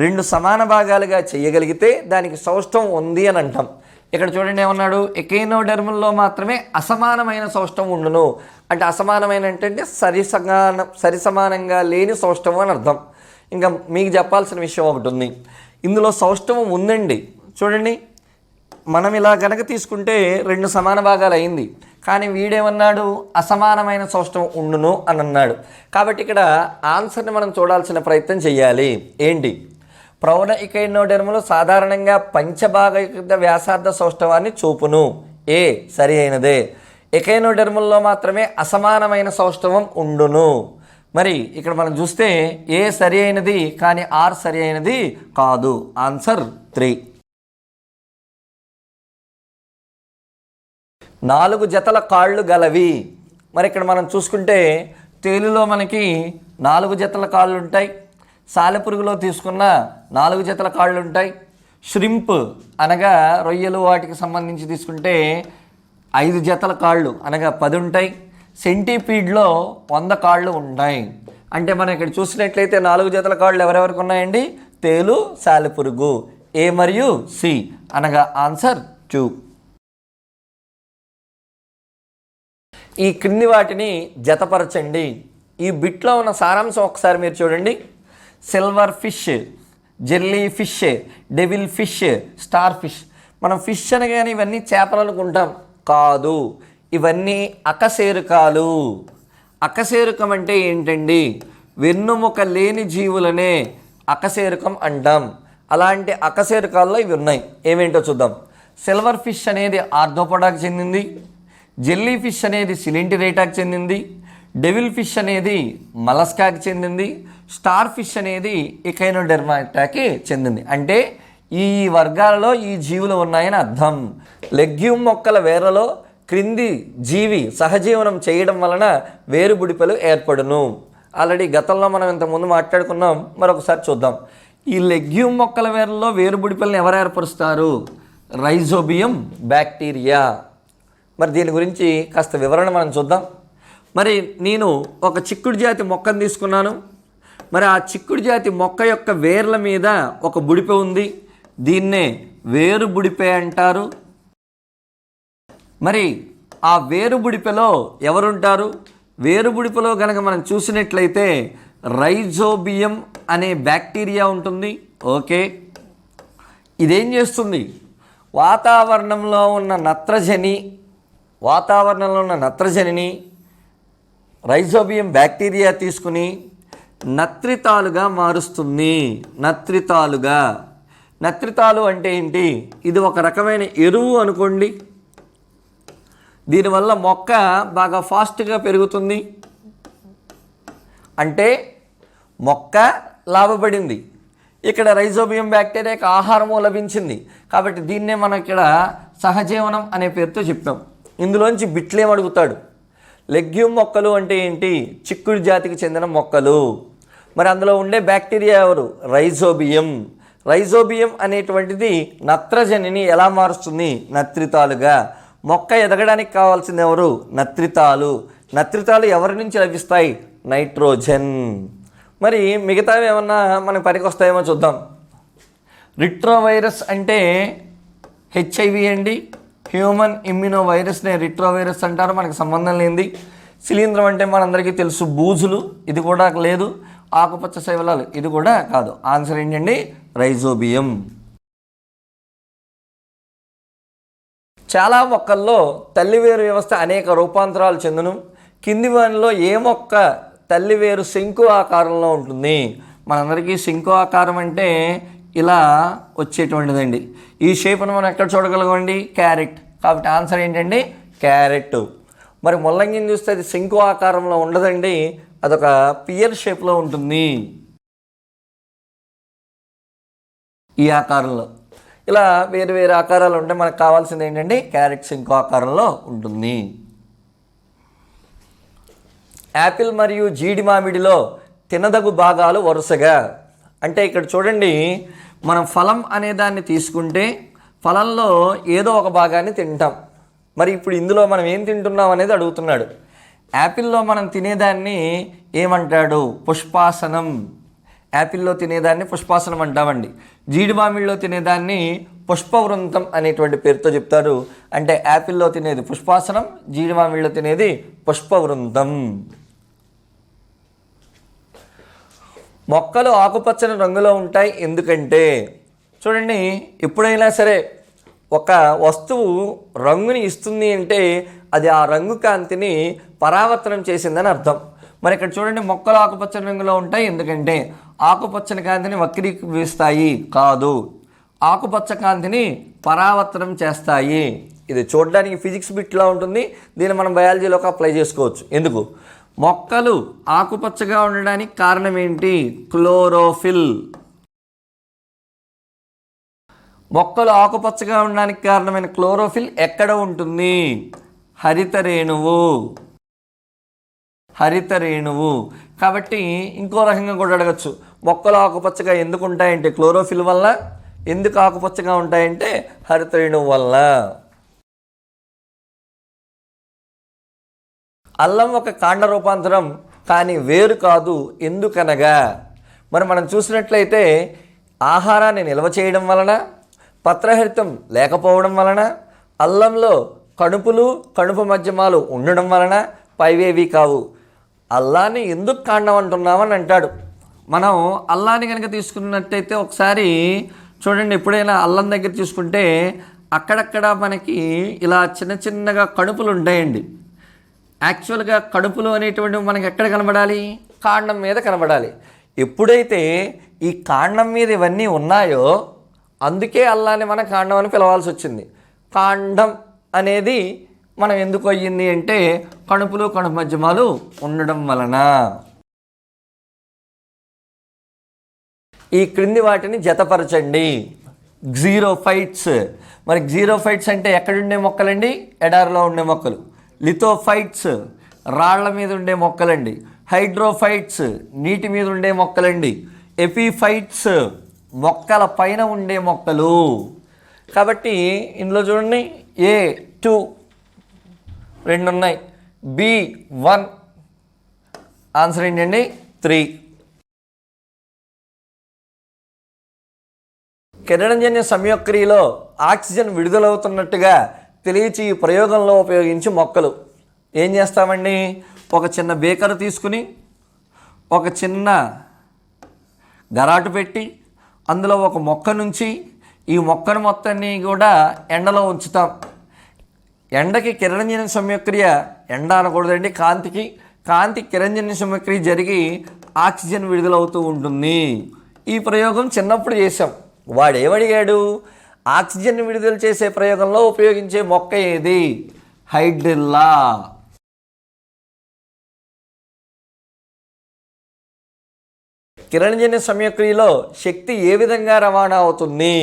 2 సమాన భాగాలుగా చెయ్యగలిగితే దానికి సౌష్ఠవం ఉంది అని అంటాం. ఇక్కడ చూడండి ఏమన్నాడు? ఎకైనోడెర్మల్లో మాత్రమే అసమానమైన సౌష్ఠవం ఉండును. అంటే అసమానమైన అంటే సరిసమానంగా లేని సౌష్ఠవం అని అర్థం. ఇంకా మీకు చెప్పాల్సిన విషయం ఒకటి ఉంది. ఇందులో సౌష్ఠవం ఉందండి. చూడండి, మనం ఇలా కనుక తీసుకుంటే 2 సమాన భాగాలు అయింది. కానీ వీడేమన్నాడు? అసమానమైన సౌష్ఠవం ఉండును అని అన్నాడు. కాబట్టి ఇక్కడ ఆన్సర్ని మనం చూడాల్సిన ప్రయత్నం చేయాలి. ఏంటి? ప్రౌఢ ఇకైనోడెర్మలు సాధారణంగా పంచభాగయుక్త వ్యాసార్థ సౌష్ఠవాన్ని చూపును. ఏ సరి అయినదే. ఎకైనోడెర్మల్లో మాత్రమే అసమానమైన సౌష్ఠవం ఉండును. మరి ఇక్కడ మనం చూస్తే ఏ సరి అయినది కానీ ఆర్ సరి అయినది కాదు. ఆన్సర్ 3. 4 జతల కాళ్ళు గలవి. మరి ఇక్కడ మనం చూసుకుంటే తేలులో మనకి 4 జతల కాళ్ళు ఉంటాయి. సాలెపురుగులో తీసుకున్న 4 జతల కాళ్ళు ఉంటాయి. ష్రింప్ అనగా రొయ్యలు వాటికి సంబంధించి తీసుకుంటే 5 జతల కాళ్ళు అనగా 10 ఉంటాయి. సెంటీపీడ్లో 100 కాళ్ళు ఉంటాయి. అంటే మనం ఇక్కడ చూసినట్లయితే 4 జతల కాళ్ళు ఎవరెవరికి ఉన్నాయండి? తేలు, సాలెపురుగు. ఏ మరియు సి అనగా ఆన్సర్ 2. ఈ క్రింది వాటిని జతపరచండి. ఈ బిట్లో ఉన్న సారాంశం ఒకసారి మీరు చూడండి. Silver fish, jelly fish, devil fish, star fish. మనం ఫిష్ అనగానే ఇవన్నీ చేపలు అనుకుంటాం. కాదు, ఇవన్నీ అకశేరుకాలు. అకశేరుకం అంటే ఏంటండి? వెన్నుముక లేని జీవులనే అకశేరుకం అంటాం. అలాంటి అకశేరుకాల్లో ఇవి ఉన్నాయి. ఏమేంటో చూద్దాం. సిల్వర్ ఫిష్ అనేది ఆర్థోపోడాకి చెందింది. జెల్లీ ఫిష్ అనేది సిలింటిరేటాకి చెందింది. డెవిల్ ఫిష్ అనేది మలస్కాకి చెందింది. స్టార్ ఫిష్ అనేది ఎకైనోడెర్మాటాకి చెందింది. అంటే ఈ వర్గాలలో ఈ జీవులు ఉన్నాయని అర్థం. లెగ్యూమ్ మొక్కల వేర్లలో క్రింది జీవి సహజీవనం చేయడం వలన వేరుబుడిపెలు ఏర్పడును. ఆల్రెడీ గతంలో మనం ఇంతకుముందు మాట్లాడుకున్నాం, మరొకసారి చూద్దాం. ఈ లెగ్యూమ్ మొక్కల వేర్లలో వేరుబుడిపెలను ఎవరు ఏర్పరుస్తారు? Rhizobium bacteria. మరి దీని గురించి కాస్త వివరణ మనం చూద్దాం. మరి నేను ఒక చిక్కుడు జాతి మొక్కను తీసుకున్నాను. మరి ఆ చిక్కుడు జాతి మొక్క యొక్క వేర్ల మీద ఒక బుడిపె ఉంది. దీన్నే వేరు బుడిపె అంటారు. మరి ఆ వేరుబుడిపెలో ఎవరుంటారు? వేరుబుడిపెలో కనుక మనం చూసినట్లయితే రైజోబియం అనే బ్యాక్టీరియా ఉంటుంది. ఓకే, ఇదేం చేస్తుంది? వాతావరణంలో ఉన్న నత్రజనిని రైజోబియం బ్యాక్టీరియా తీసుకుని నత్రితాలుగా మారుస్తుంది. నత్రితాలు అంటే ఏంటి? ఇది ఒక రకమైన ఎరువు అనుకోండి. దీనివల్ల మొక్క బాగా ఫాస్ట్గా పెరుగుతుంది. అంటే మొక్క లాభపడింది. ఇక్కడ రైజోబియం బ్యాక్టీరియాకి ఆహారము లభించింది. కాబట్టి దీన్నే మనం ఇక్కడ సహజీవనం అనే పేరుతో చెప్పాం. ఇందులోంచి బిట్లేం అడుగుతాడు? లెగ్యూమ్ మొక్కలు అంటే ఏంటి? చిక్కుడు జాతికి చెందిన మొక్కలు. మరి అందులో ఉండే బ్యాక్టీరియా ఎవరు? రైజోబియం అనేటువంటిది నత్రజనిని ఎలా మారుస్తుంది? నత్రితాలుగా. మొక్క ఎదగడానికి కావాల్సింది ఎవరు? నత్రితాలు ఎవరి నుంచి లభిస్తాయి? నైట్రోజన్. మరి మిగతావి ఏమన్నా మనకు పనికొస్తాయేమో చూద్దాం. రిట్రోవైరస్ అంటే హెచ్ఐవి అండి. హ్యూమన్ ఇమ్యూనో వైరస్నే రిట్రోవైరస్ అంటారు. మనకు సంబంధం లేనిది. శిలీంధ్రం అంటే మనందరికీ తెలుసు, బూజులు. ఇది కూడా లేదు. ఆకుపచ్చ శైవలాలు, ఇది కూడా కాదు. ఆన్సర్ ఏంటండి? రైజోబియం. చాలా మొక్కల్లో తల్లివేరు వ్యవస్థ అనేక రూపాంతరాలు చెందును. కింది వానిలో ఏ మొక్క తల్లివేరు శంకు ఆకారంలో ఉంటుంది? మనందరికీ శంకు ఆకారం అంటే ఇలా వచ్చేటువంటిదండి. ఈ షేప్ను మనం ఎక్కడ చూడగలగండి? క్యారెట్. కాబట్టి ఆన్సర్ ఏంటండి? క్యారెట్. మరి ముల్లంగిని చూస్తే అది శంకు ఆకారంలో ఉండదండి, అదొక పియర్ షేప్లో ఉంటుంది, ఈ ఆకారంలో. ఇలా వేరు వేరు ఆకారాలు ఉంటే మనకు కావాల్సింది ఏంటంటే క్యారెట్ శంకు ఆకారంలో ఉంటుంది. యాపిల్ మరియు జీడి మామిడిలో తినదగు భాగాలు వరుసగా. అంటే ఇక్కడ చూడండి, మనం ఫలం అనే దాన్ని తీసుకుంటే ఫలంలో ఏదో ఒక భాగాన్ని తింటాం. మరి ఇప్పుడు ఇందులో మనం ఏం తింటున్నాం అనేది అడుగుతున్నాడు. యాపిల్లో మనం తినేదాన్ని ఏమంటాడు? పుష్పాసనం. యాపిల్లో తినేదాన్ని పుష్పాసనం అంటామండి. జీడి మామిడిలో తినేదాన్ని పుష్పవృంతం అనేటువంటి పేరుతో చెప్తారు. అంటే యాపిల్లో తినేది పుష్పాసనం, జీడి మామిడిలో తినేది పుష్పవృంతం. మొక్కలు ఆకుపచ్చని రంగులో ఉంటాయి ఎందుకంటే, చూడండి, ఎప్పుడైనా సరే ఒక వస్తువు రంగుని ఇస్తుంది అంటే అది ఆ రంగు కాంతిని పరావర్తనం చేసిందని అర్థం. మరి ఇక్కడ చూడండి, మొక్కలు ఆకుపచ్చని రంగులో ఉంటాయి ఎందుకంటే ఆకుపచ్చని కాంతిని వక్రీకరిస్తాయి కాదు, ఆకుపచ్చ కాంతిని పరావర్తనం చేస్తాయి. ఇది చూడడానికి ఫిజిక్స్ బిట్లా ఉంటుంది. దీన్ని మనం బయాలజీలోకి అప్లై చేసుకోవచ్చు. ఎందుకు? మొక్కలు ఆకుపచ్చగా ఉండడానికి కారణం ఏంటి? క్లోరోఫిల్. మొక్కలు ఆకుపచ్చగా ఉండడానికి కారణమైన క్లోరోఫిల్ ఎక్కడ ఉంటుంది? హరిత రేణువు. కాబట్టి ఇంకో రకంగా కూడా అడగచ్చు, మొక్కలు ఆకుపచ్చగా ఎందుకు ఉంటాయంటే క్లోరోఫిల్ వల్ల, ఎందుకు ఆకుపచ్చగా ఉంటాయంటే హరిత రేణువు వల్ల. అల్లం ఒక కాండ రూపాంతరం కానీ వేరు కాదు ఎందుకనగా, మరి మనం చూసినట్లయితే ఆహారాన్ని నిల్వ చేయడం వలన, పత్రహరితం లేకపోవడం వలన, అల్లంలో కణుపు మధ్యమాలు ఉండడం వలన పైవేవి కావు. అల్లాన్ని ఎందుకు కాండం అంటున్నామని అంటాడు. మనం అల్లాన్ని కనుక తీసుకున్నట్టయితే ఒకసారి చూడండి, ఎప్పుడైనా అల్లం దగ్గర చూసుకుంటే అక్కడక్కడ మనకి ఇలా చిన్న చిన్నగా కణుపులు ఉంటాయండి. యాక్చువల్గా కణుపులు అనేటువంటివి మనకి ఎక్కడ కనబడాలి? కాండం మీద కనబడాలి. ఎప్పుడైతే ఈ కాండం మీద ఇవన్నీ ఉన్నాయో అందుకే అల్లాన్ని మనం కాండం అని పిలవాల్సి వచ్చింది. కాండం అనేది మనం ఎందుకు అయ్యింది అంటే కణుపులు కణుపు మధ్యమాలు ఉండడం వలన. ఈ క్రింది వాటిని జతపరచండి. గ్జీరోఫైట్స్. మరి గ్జీరోఫైట్స్ అంటే ఎక్కడుండే మొక్కలండి? ఎడారిలో ఉండే మొక్కలు. లిథోఫైట్స్ రాళ్ల మీద ఉండే మొక్కలండి. హైడ్రోఫైట్స్ నీటి మీద ఉండే మొక్కలండి. ఎపిఫైట్స్ మొక్కల పైన ఉండే మొక్కలు. కాబట్టి ఇందులో చూడండి, A2 2 ఉన్నాయి, B1 ఆన్సర్ ఏంటండి? 3. కిరణజన్య సంయోక్రియలో ఆక్సిజన్ విడుదలవుతున్నట్టుగా తెలియచి ఈ ప్రయోగంలో ఉపయోగించి మొక్కలు ఏం చేస్తామండి, ఒక చిన్న బేకర్ తీసుకుని ఒక చిన్న గరాటు పెట్టి అందులో ఒక మొక్క నుంచి ఈ మొక్కను మొత్తాన్ని కూడా ఎండలో ఉంచుతాం. ఎండకి కిరణజన్య సంయోక్రియ, ఎండ అనకూడదండి, కాంతి కిరణజన్య సంయోక్రియ జరిగి ఆక్సిజన్ విడుదలవుతూ ఉంటుంది. ఈ ప్రయోగం చిన్నప్పుడు చేసాం. వాడు ఏమడిగాడు, ఆక్సిజన్ విడుదల చేసే ప్రయోగంలో ఉపయోగించే మొక్క ఏది, హైడ్రిల్లా. కిరణజన్య సంయోక్రియలో శక్తి ఏ విధంగా రవాణా అవుతుంది,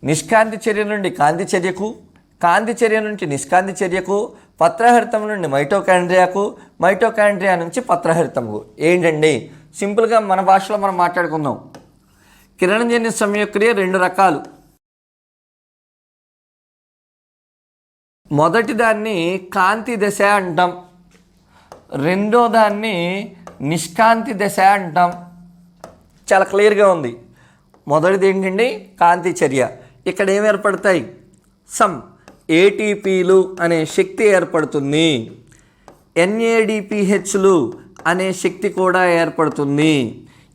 నిష్కాంతి చర్య నుండి కాంతి చర్యకు, కాంతి చర్య నుంచి నిష్కాంతి చర్యకు, పత్రహరితం నుండి మైటోకాండ్రియాకు, మైటోకాండ్రియా నుంచి పత్రహరితంకు. ఏంటండి, సింపుల్గా మన భాషలో మనం మాట్లాడుకుందాం. కిరణజన్య సంయోక్రియ రెండు రకాలు. మొదటి దాన్ని కాంతి దశ అంటాం, రెండో దాన్ని నిష్కాంతి దశ అంటాం. చాలా క్లియర్గా ఉంది. మొదటిది ఏంటండి, కాంతి చర్య. ఇక్కడ ఏం ఏర్పడతాయి, సమ్ ఏటీపీలు అనే శక్తి ఏర్పడుతుంది, ఎన్ఏడిపిహెచ్లు అనే శక్తి కూడా ఏర్పడుతుంది.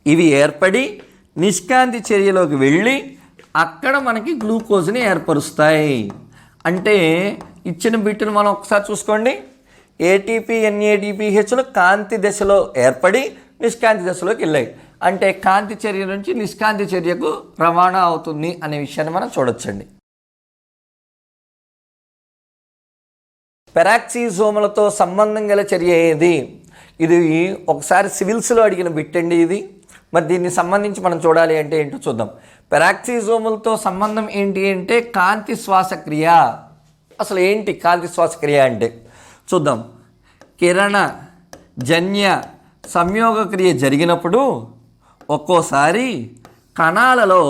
ఇవి ఏర్పడి నిష్కాంతి చర్యలోకి వెళ్ళి అక్కడ మనకి గ్లూకోజ్ని ఏర్పరుస్తాయి. అంటే ఇచ్చిన బిట్టును మనం ఒకసారి చూసుకోండి. ఏటీపీ ఎన్ఏడిపిహెచ్లు కాంతి దశలో ఏర్పడి నిష్కాంతి దశలోకి వెళ్ళాయి. అంటే కాంతి చర్య నుంచి నిష్కాంతి చర్యకు రవాణా అవుతుంది అనే విషయాన్ని మనం చూడొచ్చండి. పెరాక్సిజోములతో సంబంధం గల చర్య ఏది, ఇది ఒకసారి సివిల్స్లో అడిగిన బిట్టండి ఇది. మరి దీన్ని సంబంధించి మనం చూడాలి అంటే ఏంటో చూద్దాం. పెరాక్సిజోములతో సంబంధం ఏంటి అంటే కాంతి శ్వాసక్రియ. అసలు ఏంటి కాంతి శ్వాసక్రియ అంటే చూద్దాం. కిరణ జన్య సంయోగక్రియ జరిగినప్పుడు ఒక్కోసారి కణాలలో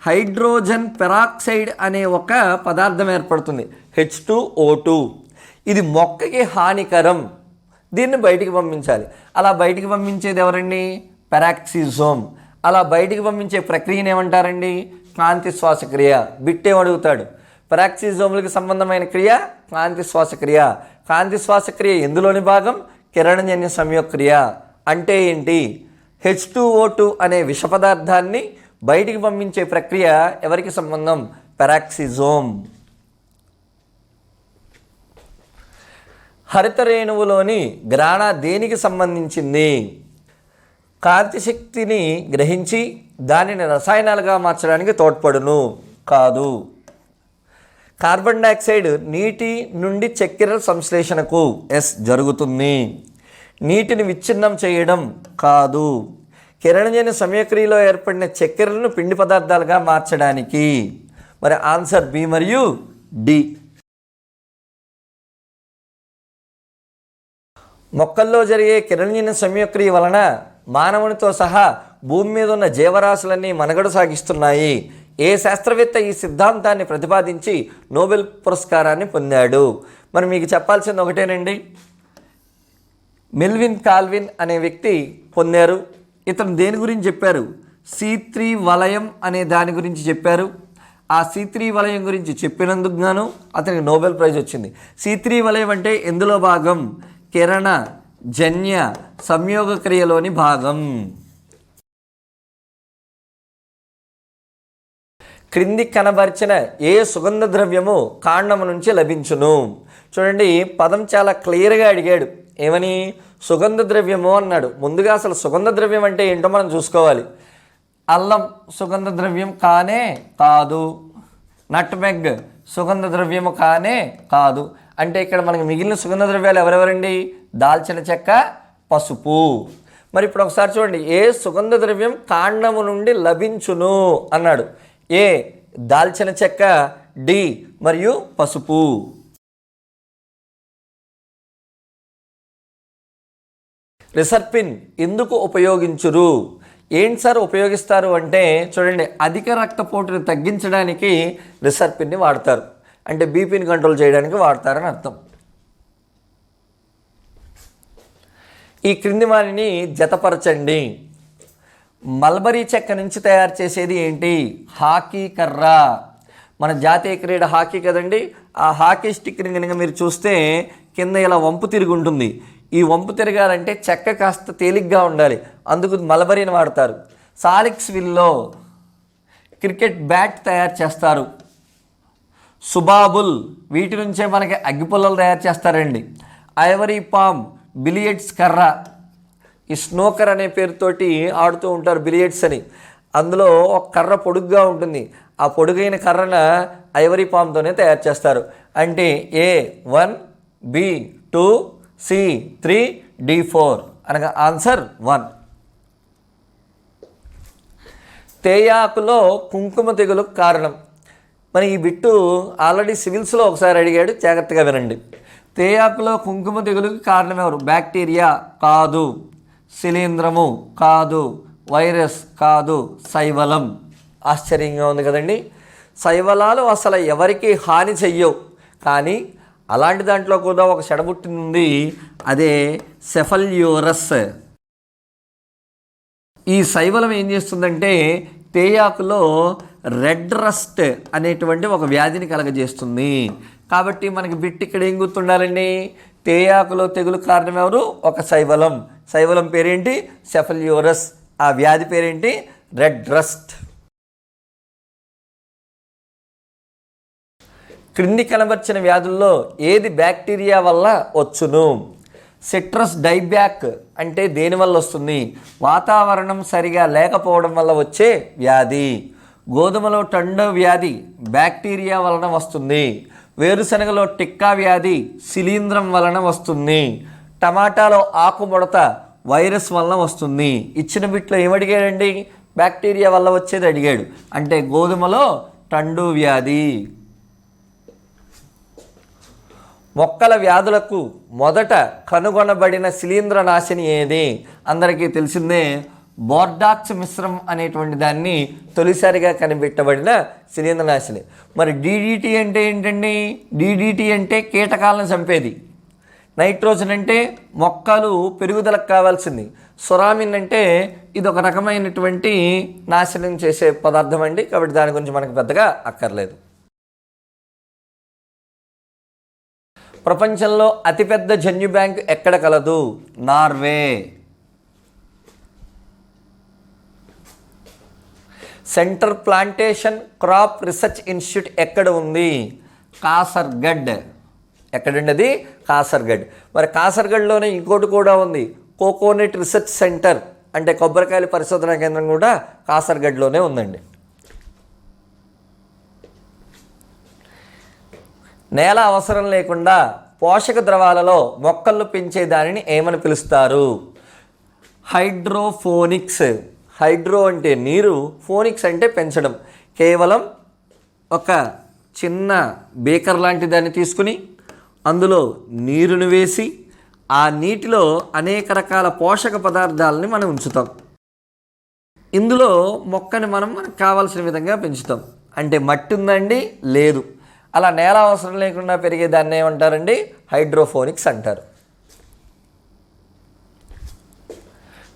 హైడ్రోజన్ పెరాక్సైడ్ అనే ఒక పదార్థం ఏర్పడుతుంది, H2O2. ఇది మొక్కకి హానికరం, దీన్ని బయటికి పంపించాలి. అలా బయటికి పంపించేది ఎవరండి, పెరాక్సిజోమ్. అలా బయటికి పంపించే ప్రక్రియను ఏమంటారండి, కాంతి శ్వాసక్రియ. బిట్టేం అడుగుతాడు, పెరాక్సిజోములకి సంబంధమైన క్రియ కాంతి శ్వాసక్రియ. కాంతి శ్వాసక్రియ ఎందులోని భాగం, కిరణజన్య సంయోగక్రియ. అంటే ఏంటి, H2O2 అనే విష పదార్థాన్ని బయటికి పంపించే ప్రక్రియ ఎవరికి సంబంధం, పెరాక్సిజోమ్. హరిత రేణువులోని గ్రాణ దేనికి సంబంధించింది, కాంతి శక్తిని గ్రహించి దానిని రసాయనాలుగా మార్చడానికి తోడ్పడును, కాదు. కార్బన్ డైఆక్సైడ్ నీటి నుండి చక్కెర సంశ్లేషణకు జరుగుతుంది, నీటిని విచ్ఛిన్నం చేయడం కాదు. కిరణజన్య సంయోగక్రియలో ఏర్పడిన చక్కెరలను పిండి పదార్థాలుగా మార్చడానికి. మరి ఆన్సర్ బి మరియు డి. మొక్కల్లో జరిగే కిరణజన్య సంయోగక్రియ వలన మానవునితో సహా భూమి మీద ఉన్న జీవరాశులన్నీ మనుగడ సాగిస్తున్నాయి. ఏ శాస్త్రవేత్త ఈ సిద్ధాంతాన్ని ప్రతిపాదించి నోబెల్ పురస్కారాన్ని పొందాడు? మరి మీకు చెప్పాల్సింది ఒకటేనండి, మెల్విన్ కాల్విన్ అనే వ్యక్తి పొందారు. ఇతను దేని గురించి చెప్పారు, C3 వలయం అనే దాని గురించి చెప్పారు. ఆ C3 వలయం గురించి చెప్పినందుకు గాను అతనికి నోబెల్ ప్రైజ్ వచ్చింది. C3 వలయం అంటే ఎందులో భాగం, కిరణ జన్య సంయోగక్రియలోని భాగం. క్రింది కనబరిచిన ఏ సుగంధ ద్రవ్యము కాండము నుంచి లభించును? చూడండి, పదం చాలా క్లియర్గా అడిగాడు. ఏమని, సుగంధ ద్రవ్యము అన్నాడు. ముందుగా అసలు సుగంధ ద్రవ్యం అంటే ఏంటో మనం చూసుకోవాలి. అల్లం సుగంధ ద్రవ్యం కానే కాదు, నట్మెగ్ సుగంధ ద్రవ్యము కానే కాదు. అంటే ఇక్కడ మనకి మిగిలిన సుగంధ ద్రవ్యాలు ఎవరెవరండి, దాల్చిన చెక్క, పసుపు. మరి ఇప్పుడు ఒకసారి చూడండి, ఏ సుగంధ ద్రవ్యం కాండము నుండి లభించును అన్నాడు. ఏ దాల్చిన చెక్క, డి మరియు పసుపు. రిసర్పిన్ ఎందుకు ఉపయోగించురు? ఏంటి సార్ ఉపయోగిస్తారు అంటే చూడండి, అధిక రక్తపోటుని తగ్గించడానికి రిసర్పిన్ని వాడతారు. అంటే బీపీని కంట్రోల్ చేయడానికి వాడతారని అర్థం. ఈ క్రింది వారిని జతపరచండి. మల్బరీ చెక్క నుంచి తయారు చేసేది ఏంటి, హాకీ కర్ర. మన జాతీయ క్రీడ హాకీ కదండి. ఆ హాకీ స్టిక్ని కనుక మీరు చూస్తే కింద ఇలా వంపు తిరిగి ఉంటుంది. ఈ వంపు తిరగాలంటే చెక్క కాస్త తేలిగ్గా ఉండాలి, అందుకు మలబరీని వాడతారు. సాలిక్స్ విల్లో క్రికెట్ బ్యాట్ తయారు చేస్తారు. సుబాబుల్ వీటి నుంచే మనకి అగ్గిపుల్లలు తయారు చేస్తారండి. ఐవరీ పామ్ బిలియర్డ్స్ కర్ర, ఈ స్నోకర్ అనే పేరుతోటి ఆడుతూ ఉంటారు బిలియర్డ్స్ అని. అందులో ఒక కర్ర పొడుగ్గా ఉంటుంది, ఆ పొడుగైన కర్రన ఐవరీ పామ్తోనే తయారు చేస్తారు. అంటే A1 B2 C3 D4 అనగా ఆన్సర్ 1. తేయాకులో కుంకుమ తెగులకు కారణం. మరి ఈ బిట్టు ఆల్రెడీ సివిల్స్లో ఒకసారి అడిగాడు, జాగ్రత్తగా వినండి. తేయాకులో కుంకుమ తెగులుకి కారణం ఎవరు? బ్యాక్టీరియా కాదు, శిలీంధ్రము కాదు, వైరస్ కాదు, శైవలం. ఆశ్చర్యంగా ఉంది కదండి. శైవలాలు అసలు ఎవరికి హాని చెయ్యవు, కానీ అలాంటి దాంట్లో కూడా ఒక చెడబుట్టింది ఉంది, అదే సెఫల్యూరస్. ఈ శైవలం ఏం చేస్తుందంటే తేయాకులో రెడ్ రస్ట్ అనేటువంటి ఒక వ్యాధిని కలగజేస్తుంది. కాబట్టి మనకి బిట్ ఇక్కడ ఏం గుర్తుండాలండి? తేయాకులో తెగులు కారణం ఎవరు? ఒక శైవలం. శైవలం పేరేంటి? సెఫల్యూరస్. ఆ వ్యాధి పేరేంటి? Red rust. క్రింది కనబర్చిన వ్యాధుల్లో ఏది బ్యాక్టీరియా వల్ల వచ్చును? సిట్రస్ డైబ్యాక్ అంటే దేనివల్ల వస్తుంది? వాతావరణం సరిగా లేకపోవడం వల్ల వచ్చే వ్యాధి. గోధుమలో టండో వ్యాధి బ్యాక్టీరియా వలన వస్తుంది. వేరుశనగలో టిక్కా వ్యాధి శిలీంధ్రం వలన వస్తుంది. టమాటాలో ఆకుముడత వైరస్ వలన వస్తుంది. ఇచ్చిన బిట్లో ఏమడిగాడండి? బ్యాక్టీరియా వల్ల వచ్చేది అడిగాడు. అంటే గోధుమలో టండు వ్యాధి. మొక్కల వ్యాధులకు మొదట కనుగొనబడిన శిలీంద్ర నాశిని ఏది? అందరికీ తెలిసిందే, బోర్డాక్స్ మిశ్రమం అనేటువంటి దాన్ని తొలిసారిగా కనిపెట్టబడిన శిలీంద్రనాశిని. మరి DDT అంటే ఏంటండి? DDT అంటే కీటకాలను చంపేది. నైట్రోజన్ అంటే మొక్కలు పెరుగుదలకు కావాల్సింది. సొరామిన్ అంటే ఇది ఒక రకమైనటువంటి నాశనం చేసే పదార్థం అండి, కాబట్టి దాని గురించి మనకు పెద్దగా అక్కర్లేదు. ప్రపంచంలో అతిపెద్ద జన్యు బ్యాంక్ ఎక్కడ కలదు? Norway. Centre plantation crop research institute ఎక్కడ ఉంది? కాసర్గఢ్. ఎక్కడండి అది? కాసర్గఢ్. మరి కాసర్గఢ్లోనే ఇంకోటి కూడా ఉంది, కోకోనట్ రీసెర్చ్ సెంటర్, అంటే కొబ్బరికాయల పరిశోధనా కేంద్రం కూడా కాసర్గఢ్లోనే ఉందండి. నేల అవసరం లేకుండా పోషక ద్రవాలలో మొక్కలను పెంచే దానిని ఏమని పిలుస్తారు? హైడ్రోఫోనిక్స్. హైడ్రో అంటే నీరు, ఫోనిక్స్ అంటే పెంచడం. కేవలం ఒక చిన్న బేకర్ లాంటి దాన్ని తీసుకుని అందులో నీరును వేసి ఆ నీటిలో అనేక రకాల పోషక పదార్థాలని మనం ఉంచుతాం. ఇందులో మొక్కని మనకు కావాల్సిన విధంగా పెంచుతాం. అంటే మట్టి ఉందండి? లేదు. అలా నేల అవసరం లేకుండా పెరిగే దాన్ని ఏమంటారండి? హైడ్రోఫోనిక్స్ అంటారు.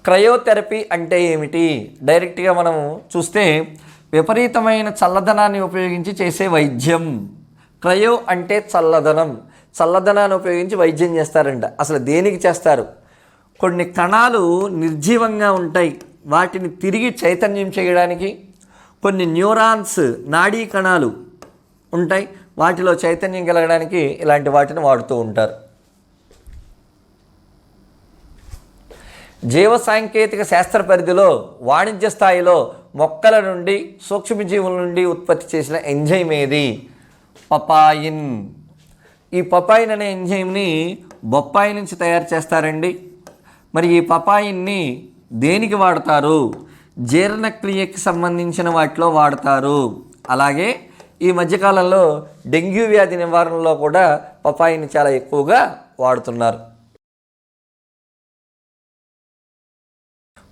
క్రయోథెరపీ అంటే ఏమిటి? డైరెక్ట్గా మనం చూస్తే విపరీతమైన చల్లదనాన్ని ఉపయోగించి చేసే వైద్యం. క్రయో అంటే చల్లదనం. చల్లదనాన్ని ఉపయోగించి వైద్యం చేస్తారంట. అసలు దేనికి చేస్తారు? కొన్ని కణాలు నిర్జీవంగా ఉంటాయి, వాటిని తిరిగి చైతన్యం చేయడానికి. కొన్ని న్యూరాన్స్ నాడీ కణాలు ఉంటాయి, వాటిలో చైతన్యం కలగడానికి ఇలాంటి వాటిని వాడుతూ ఉంటారు. జీవ సాంకేతిక శాస్త్ర పరిధిలో వాణిజ్య స్థాయిలో మొక్కల నుండి సూక్ష్మజీవుల నుండి ఉత్పత్తి చేసిన ఎంజైమ్ ఏది? పపాయిన్. ఈ పపాయిన్ అనే ఎంజైమ్ని బొప్పాయి నుంచి తయారు చేస్తారండి. మరి ఈ పపాయిన్ని దేనికి వాడతారు? జీర్ణక్రియకి సంబంధించిన వాటిలో వాడతారు. అలాగే ఈ మధ్యకాలంలో డెంగ్యూ వ్యాధి నివారణలో కూడా పపాయిని చాలా ఎక్కువగా వాడుతున్నారు.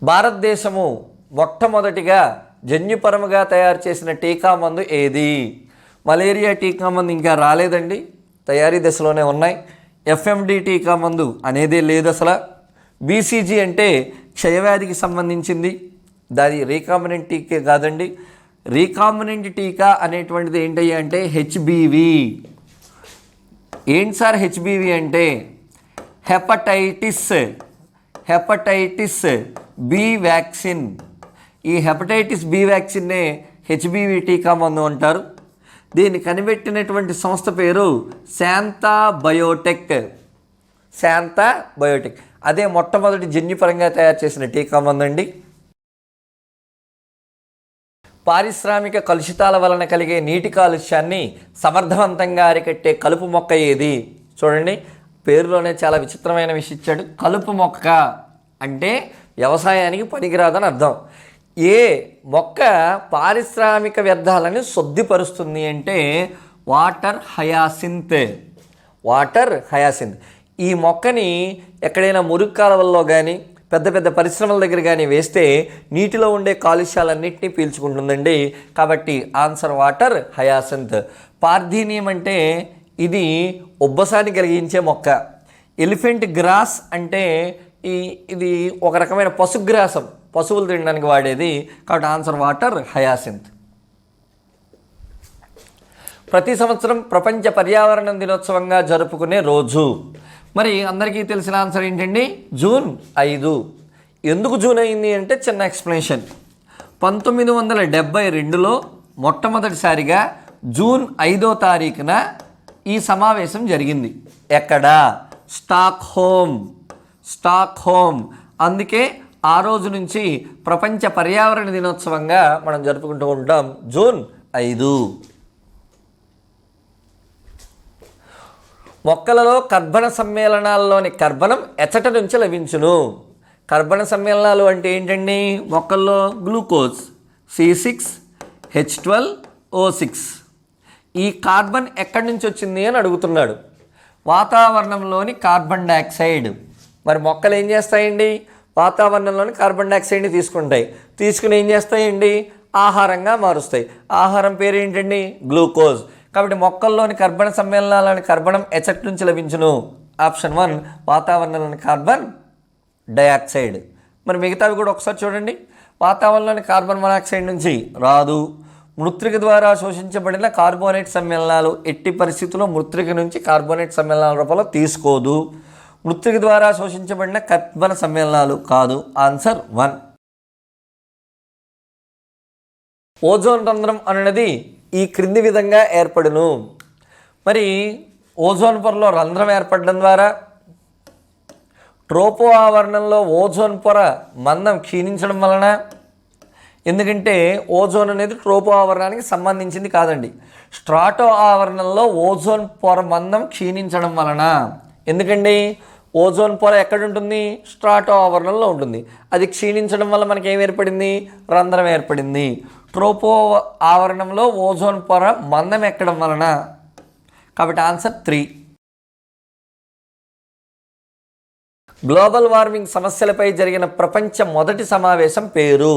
భారతదేశము మొట్టమొదటిగా జన్యుపరముగా తయారు చేసిన టీకా మందు ఏది? మలేరియా టీకా మందు ఇంకా రాలేదండి, తయారీ దశలోనే ఉన్నాయి. FMD టీకా మందు అనేదే లేదు అసలు. BCG అంటే క్షయవ్యాధికి సంబంధించింది, దాని రీకాంబినెంట్ టీకే కాదండి. రీకాంబినెంట్ టీకా అనేటువంటిది ఏంటయ్యా అంటే హెచ్బివి. ఏంటి సార్ హెచ్బివి అంటే? Hepatitis B vaccine. ఈ హెపటైటిస్ బి వ్యాక్సిన్నే హెచ్బివి టీకా మందు అంటారు. దీన్ని కనిపెట్టినటువంటి సంస్థ పేరు శాంతా బయోటెక్. అదే మొట్టమొదటి జన్యుపరంగా తయారు చేసిన టీకా మందు అండి. పారిశ్రామిక కలుషితాల వలన కలిగే నీటి కాలుష్యాన్ని సమర్థవంతంగా అరికట్టే కలుపు మొక్క ఏది? చూడండి, పేరులోనే చాలా విచిత్రమైన విషయం ఇచ్చాడు. కలుపు మొక్క అంటే వ్యవసాయానికి పనికిరాదని అర్థం. ఏ మొక్క పారిశ్రామిక వ్యర్థాలను శుద్ధిపరుస్తుంది అంటే వాటర్ హయాసింత్. ఈ మొక్కని ఎక్కడైనా మురుగు కాలువల్లో కానీ పెద్ద పెద్ద పరిశ్రమల దగ్గర కానీ వేస్తే నీటిలో ఉండే కాలుష్యాలన్నింటినీ పీల్చుకుంటుందండి. కాబట్టి ఆన్సర్ వాటర్ హయాసింత్. పార్థీనియం అంటే ఇది ఉబ్బసాన్ని కలిగించే మొక్క. ఎలిఫెంట్ గ్రాస్ అంటే ఇది ఒక రకమైన పశుగ్రాసం, పశువులు తినడానికి వాడేది. కాబట్టి ఆన్సర్ వాటర్ హయాసింత్. ప్రతి సంవత్సరం ప్రపంచ పర్యావరణ దినోత్సవంగా జరుపుకునే రోజు. మరి అందరికీ తెలిసిన ఆన్సర్ ఏంటండి? జూన్ 5. ఎందుకు జూన్ అయింది అంటే చిన్న ఎక్స్ప్లెనేషన్. 1972లో మొట్టమొదటిసారిగా జూన్ 5వ తారీఖున ఈ సమావేశం జరిగింది. ఎక్కడ? స్టాక్హోమ్. అందుకే ఆ రోజు నుంచి ప్రపంచ పర్యావరణ దినోత్సవంగా మనం జరుపుకుంటూ ఉంటాం జూన్ 5. మొక్కలలో కర్బన సమ్మేళనాల్లోని కర్బనం ఎచ్చట నుంచి లభించును. కర్బన సమ్మేళనాలు అంటే ఏంటండి? మొక్కల్లో గ్లూకోజ్ C6H12O6. ఈ కార్బన్ ఎక్కడి నుంచి వచ్చింది అని అడుగుతున్నాడు. వాతావరణంలోని కార్బన్ డైఆక్సైడ్. మరి మొక్కలు ఏం చేస్తాయండి? వాతావరణంలోని కార్బన్ డైఆక్సైడ్ని తీసుకుని ఏం చేస్తాయండి? ఆహారంగా మారుస్తాయి. ఆహారం పేరు ఏంటండి? గ్లూకోజ్. కాబట్టి మొక్కల్లోని కర్బన సమ్మేళనాలని కర్బనం ఎచ్చటి నుంచి లభించును? ఆప్షన్ 1 వాతావరణంలోని కార్బన్ డైఆక్సైడ్. మరి మిగతావి కూడా ఒకసారి చూడండి. వాతావరణంలోని కార్బన్ మోనాక్సైడ్ నుంచి రాదు. మృత్తిక ద్వారా శోషించబడిన కార్బోనేట్ సమ్మేళనాలు ఎట్టి పరిస్థితుల్లో మృత్తిక నుంచి కార్బోనేట్ సమ్మేళనాల రూపంలో తీసుకోదు. మృత్తిక ద్వారా శోషించబడిన కర్బన సమ్మేళనాలు కాదు. ఆన్సర్ 1. ఓజోన్ రంధ్రం అనేది ఈ క్రింది విధంగా ఏర్పడును. మరి ఓజోన్ పొరలో రంధ్రం ఏర్పడడం ద్వారా ట్రోపో ఆవరణంలో ఓజోన్ పొర మందం క్షీణించడం వలన, ఎందుకంటే ఓజోన్ అనేది ట్రోపో ఆవరణానికి సంబంధించింది కాదండి, స్ట్రాటో ఆవరణంలో ఓజోన్ పొర మందం క్షీణించడం వలన. ఎందుకండి? ఓజోన్ పొర ఎక్కడ ఉంటుంది? స్ట్రాటో ఆవరణంలో ఉంటుంది. అది క్షీణించడం వల్ల మనకి ఏం ఏర్పడింది? రంధ్రం ఏర్పడింది. ట్రోపో ఆవరణంలో ఓజోన్ పొర మందం ఎక్కడం వలన. కాబట్టి ఆన్సర్ 3. గ్లోబల్ వార్మింగ్ సమస్యలపై జరిగిన ప్రపంచ మొదటి సమావేశం పేరు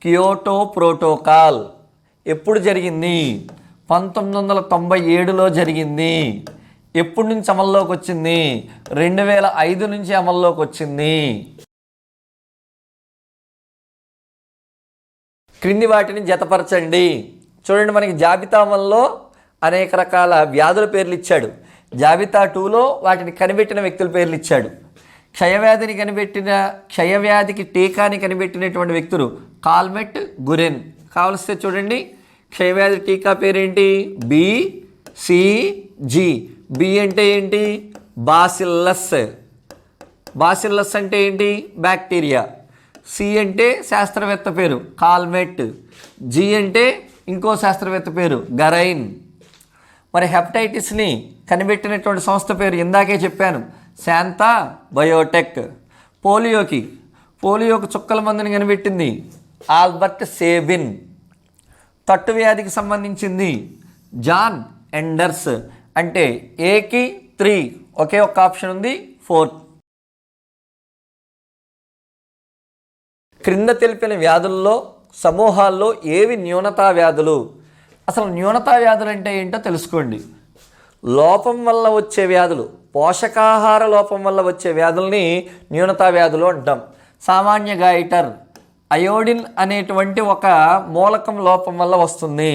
కియోటో ప్రోటోకాల్. ఎప్పుడు జరిగింది? 1997లో జరిగింది. ఎప్పటి నుంచి అమల్లోకి వచ్చింది? 2005 నుంచి అమల్లోకి వచ్చింది. క్రింది వాటిని జతపరచండి. చూడండి, మనకి జాబితా 1లో అనేక రకాల వ్యాధుల పేర్లు ఇచ్చాడు. జాబితా 2లో వాటిని కనిపెట్టిన వ్యక్తుల పేర్లు ఇచ్చాడు. క్షయవ్యాధికి టీకాని కనిపెట్టినటువంటి వ్యక్తులు కాల్మెట్, గురెన్. కావలిస్తే చూడండి, క్షయవ్యాధి టీకా పేరేంటి? BCG. బి అంటే ఏంటి? బాసిల్లస్ అంటే ఏంటి? బ్యాక్టీరియా. సి అంటే శాస్త్రవేత్త పేరు కాల్మెట్. జి అంటే ఇంకో శాస్త్రవేత్త పేరు గరైన్. మరి హెపటైటిస్ని కనిపెట్టినటువంటి సంస్థ పేరు ఇందాకే చెప్పాను, శాంతా బయోటెక్. పోలియోకి చుక్కల మందుని కనిపెట్టింది ఆల్బర్ట్ సేబిన్. తట్టు వ్యాధికి సంబంధించింది జాన్ ఎండర్స్. అంటే ఏకి 3, ఒకే ఒక్క ఆప్షన్ ఉంది 4. క్రింద తెలిపిన వ్యాధుల్లో సమూహాల్లో ఏవి న్యూనతా వ్యాధులు? అసలు న్యూనతా వ్యాధులు అంటే ఏంటో తెలుసుకోండి. లోపం వల్ల వచ్చే వ్యాధులు, పోషకాహార లోపం వల్ల వచ్చే వ్యాధుల్ని న్యూనతా వ్యాధులు అంటాం. సామాన్య గాయిటర్, అయోడిన్ అనేటువంటి ఒక మూలకం లోపం వల్ల వస్తుంది.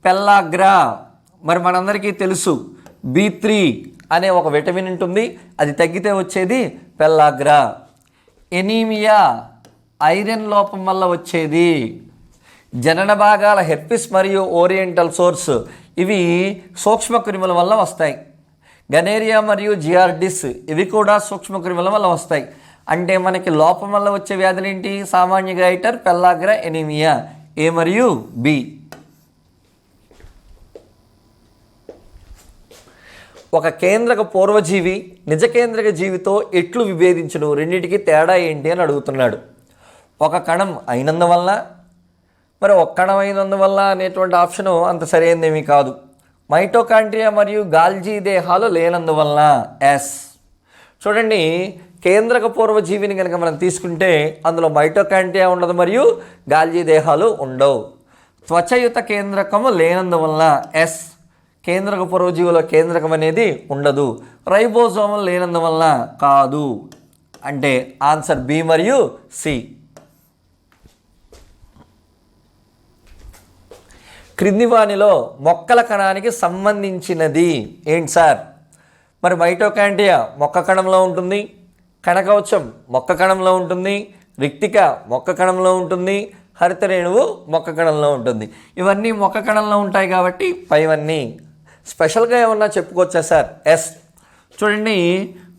పెల్లాగ్రా, మరి మనందరికీ తెలుసు B3 అనే ఒక విటమిన్ ఉంటుంది, అది తగ్గితే వచ్చేది పెల్లాగ్రా. ఎనీమియా, ఐరన్ లోపం వల్ల వచ్చేది. జనన భాగాల హెర్పిస్ మరియు ఓరియంటల్ సోర్స్, ఇవి సూక్ష్మక్రిముల వల్ల వస్తాయి. గనేరియా మరియు జియార్డిస్, ఇవి కూడా సూక్ష్మక్రిముల వల్ల వస్తాయి. అంటే మనకి లోపం వల్ల వచ్చే వ్యాధులు ఏంటి? సామాన్య గైటర్, పెల్లాగ్రా, ఎనీమియా, ఏ మరియు బి. ఒక కేంద్రక పూర్వజీవి నిజ కేంద్రక జీవితో ఎట్లు విభేదించును, రెండింటికి తేడా ఏంటి అని అడుగుతున్నాడు. ఒక కణం అయినందువల్ల, మరి ఒక కణం అయినందువల్ల అనేటువంటి ఆప్షను అంత సరైనదేమీ కాదు. మైటోకాండ్రియా మరియు గాల్జీ దేహాలు లేనందువల్ల ఎస్. చూడండి, కేంద్రక పూర్వజీవిని కనుక మనం తీసుకుంటే అందులో మైటోకాండ్రియా ఉండదు మరియు గాల్జీ దేహాలు ఉండవు. త్వచయుత కేంద్రకము లేనందువల్ల ఎస్. కేంద్రక పూర్వజీవులో కేంద్రకం అనేది ఉండదు. రైబోజోమం లేనందువల్ల కాదు. అంటే ఆన్సర్ బి మరియు సి. క్రింది వానిలో మొక్కల కణానికి సంబంధించినది ఏంటి సార్? మరి మైటోకాండ్రియా మొక్క కణంలో ఉంటుంది, కణకవచం మొక్క కణంలో ఉంటుంది, రిక్తిక మొక్క కణంలో ఉంటుంది, హరితరేణువు మొక్క కణంలో ఉంటుంది. ఇవన్నీ మొక్క కణంలో ఉంటాయి కాబట్టి పైవన్నీ. స్పెషల్గా ఏమన్నా చెప్పుకోవచ్చా సార్? ఎస్. చూడండి,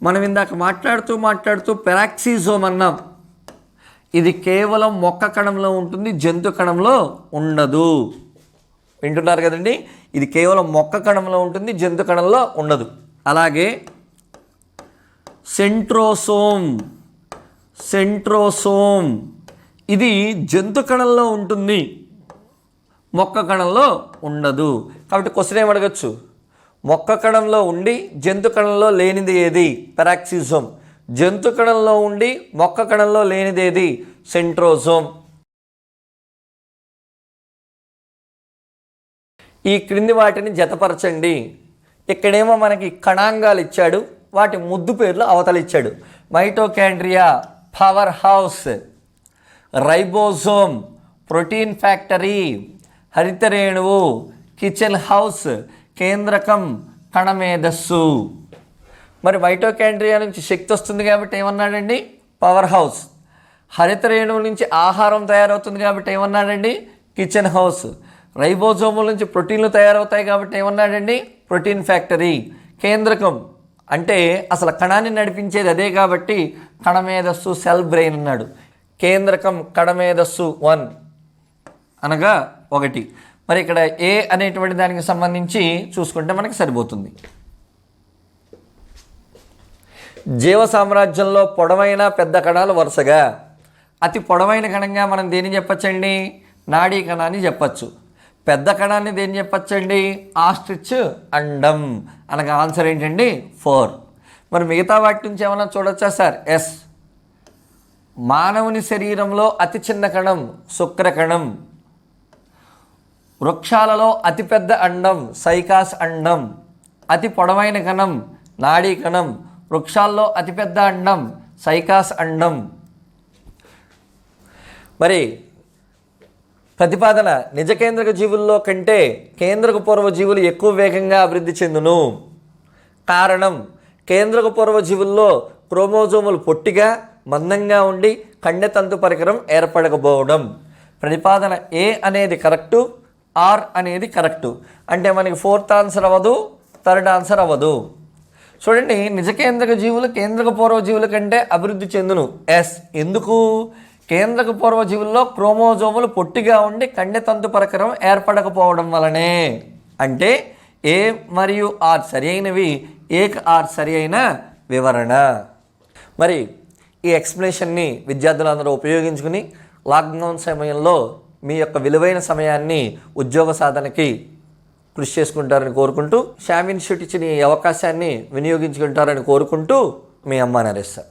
మనం ఇందాక మాట్లాడుతూ పెరాక్సిజోమ్ అన్నాం. ఇది కేవలం మొక్క కణంలో ఉంటుంది, జంతు కణంలో ఉండదు. వింటున్నారు కదండి? ఇది కేవలం మొక్క కణంలో ఉంటుంది, జంతు కణంలో ఉండదు. అలాగే సెంట్రోసోమ్ ఇది జంతు కణంలో ఉంటుంది, మొక్క కణంలో ఉండదు. కాబట్టి క్వశ్చన్ ఏం అడగచ్చు? మొక్క కణంలో ఉండి జంతు కణంలో లేనిది ఏది? పెరాక్సిజోమ్. జంతు కణంలో ఉండి మొక్క కణంలో లేనిది ఏది? సెంట్రోసోమ్. ఈ క్రింది వాటిని జతపరచండి. ఇక్కడేమో మనకి కణాంగాలు ఇచ్చాడు, వాటి ముద్దు పేర్లు అవతల ఇచ్చాడు. Mitochondria power house, ribosome protein factory, హరితరేణువు కిచెన్ హౌస్, కేంద్రకం కణమేధస్సు. మరి మైటోకాండ్రియా నుంచి శక్తి వస్తుంది కాబట్టి ఏమన్నాడండి? Power house. హరితరేణువు నుంచి ఆహారం తయారవుతుంది కాబట్టి ఏమన్నాడండి? Kitchen house. రైబోజోముల నుంచి ప్రోటీన్లు తయారవుతాయి కాబట్టి ఏమన్నాడండి? Protein factory. కేంద్రకం అంటే అసలు కణాన్ని నడిపించేది అదే కాబట్టి కణమేధస్సు, సెల్ బ్రెయిన్ అన్నాడు. కేంద్రకం కణమేధస్సు 1 అనగా 1. మరి ఇక్కడ ఏ అనేటువంటి దానికి సంబంధించి చూసుకుంటే మనకి సరిపోతుంది. జీవ సామ్రాజ్యంలో పొడవైన పెద్ద కణాలు వరుసగా. అతి పొడవైన కణంగా మనం దేని చెప్పచ్చండి? నాడీ కణాన్ని చెప్పచ్చు. పెద్ద కణాన్ని దేని చెప్పచ్చండి? ఆస్ట్రిచ్ అండం. అనగా ఆన్సర్ ఏంటండి? 4. మరి మిగతా వాటి నుంచి ఏమైనా చూడొచ్చా సార్? ఎస్. మానవుని శరీరంలో అతి చిన్న కణం శుక్రకణం. వృక్షాలలో అతిపెద్ద అండం సైకాస్ అండం. అతి పొడవైన కణం నాడీ కణం. వృక్షాల్లో అతిపెద్ద అండం సైకాస్ అండం. మరి ప్రతిపాదన, నిజ కేంద్రక జీవుల్లో కంటే కేంద్రక పూర్వ జీవులు ఎక్కువ వేగంగా అభివృద్ధి చెందును. కారణం, కేంద్రక పూర్వ జీవుల్లో క్రోమోజోములు పొట్టిగా మందంగా ఉండి కండెతంతు పరికరం ఏర్పడకపోవడం. ప్రతిపాదన ఏ అనేది కరెక్టు, ఆర్ అనేది కరెక్టు. అంటే మనకి 4th ఆన్సర్ అవ్వదు, 3rd ఆన్సర్ అవ్వదు. చూడండి, నిజ కేంద్రక జీవులు కేంద్రక పూర్వ జీవుల కంటే అభివృద్ధి చెందును. ఎస్. ఎందుకు? కేంద్రక పూర్వ జీవుల్లో క్రోమోజోములు పొట్టిగా ఉండి కండెతంతు పరికరం ఏర్పడకపోవడం వలనే. అంటే ఏ మరియు ఆర్ సరి అయినవి, ఏక్ ఆర్ సరి అయిన వివరణ. మరి ఈ ఎక్స్ప్లెనేషన్ని విద్యార్థులందరూ ఉపయోగించుకుని లాక్డౌన్ సమయంలో మీ యొక్క విలువైన సమయాన్ని ఉద్యోగ సాధనకి కృషి చేసుకుంటారని కోరుకుంటూ, శ్యామ్ ఇన్స్టిట్యూట్ ఇచ్చిన ఈ అవకాశాన్ని వినియోగించుకుంటారని కోరుకుంటూ, మీ అమ్మా నరేష్ సార్.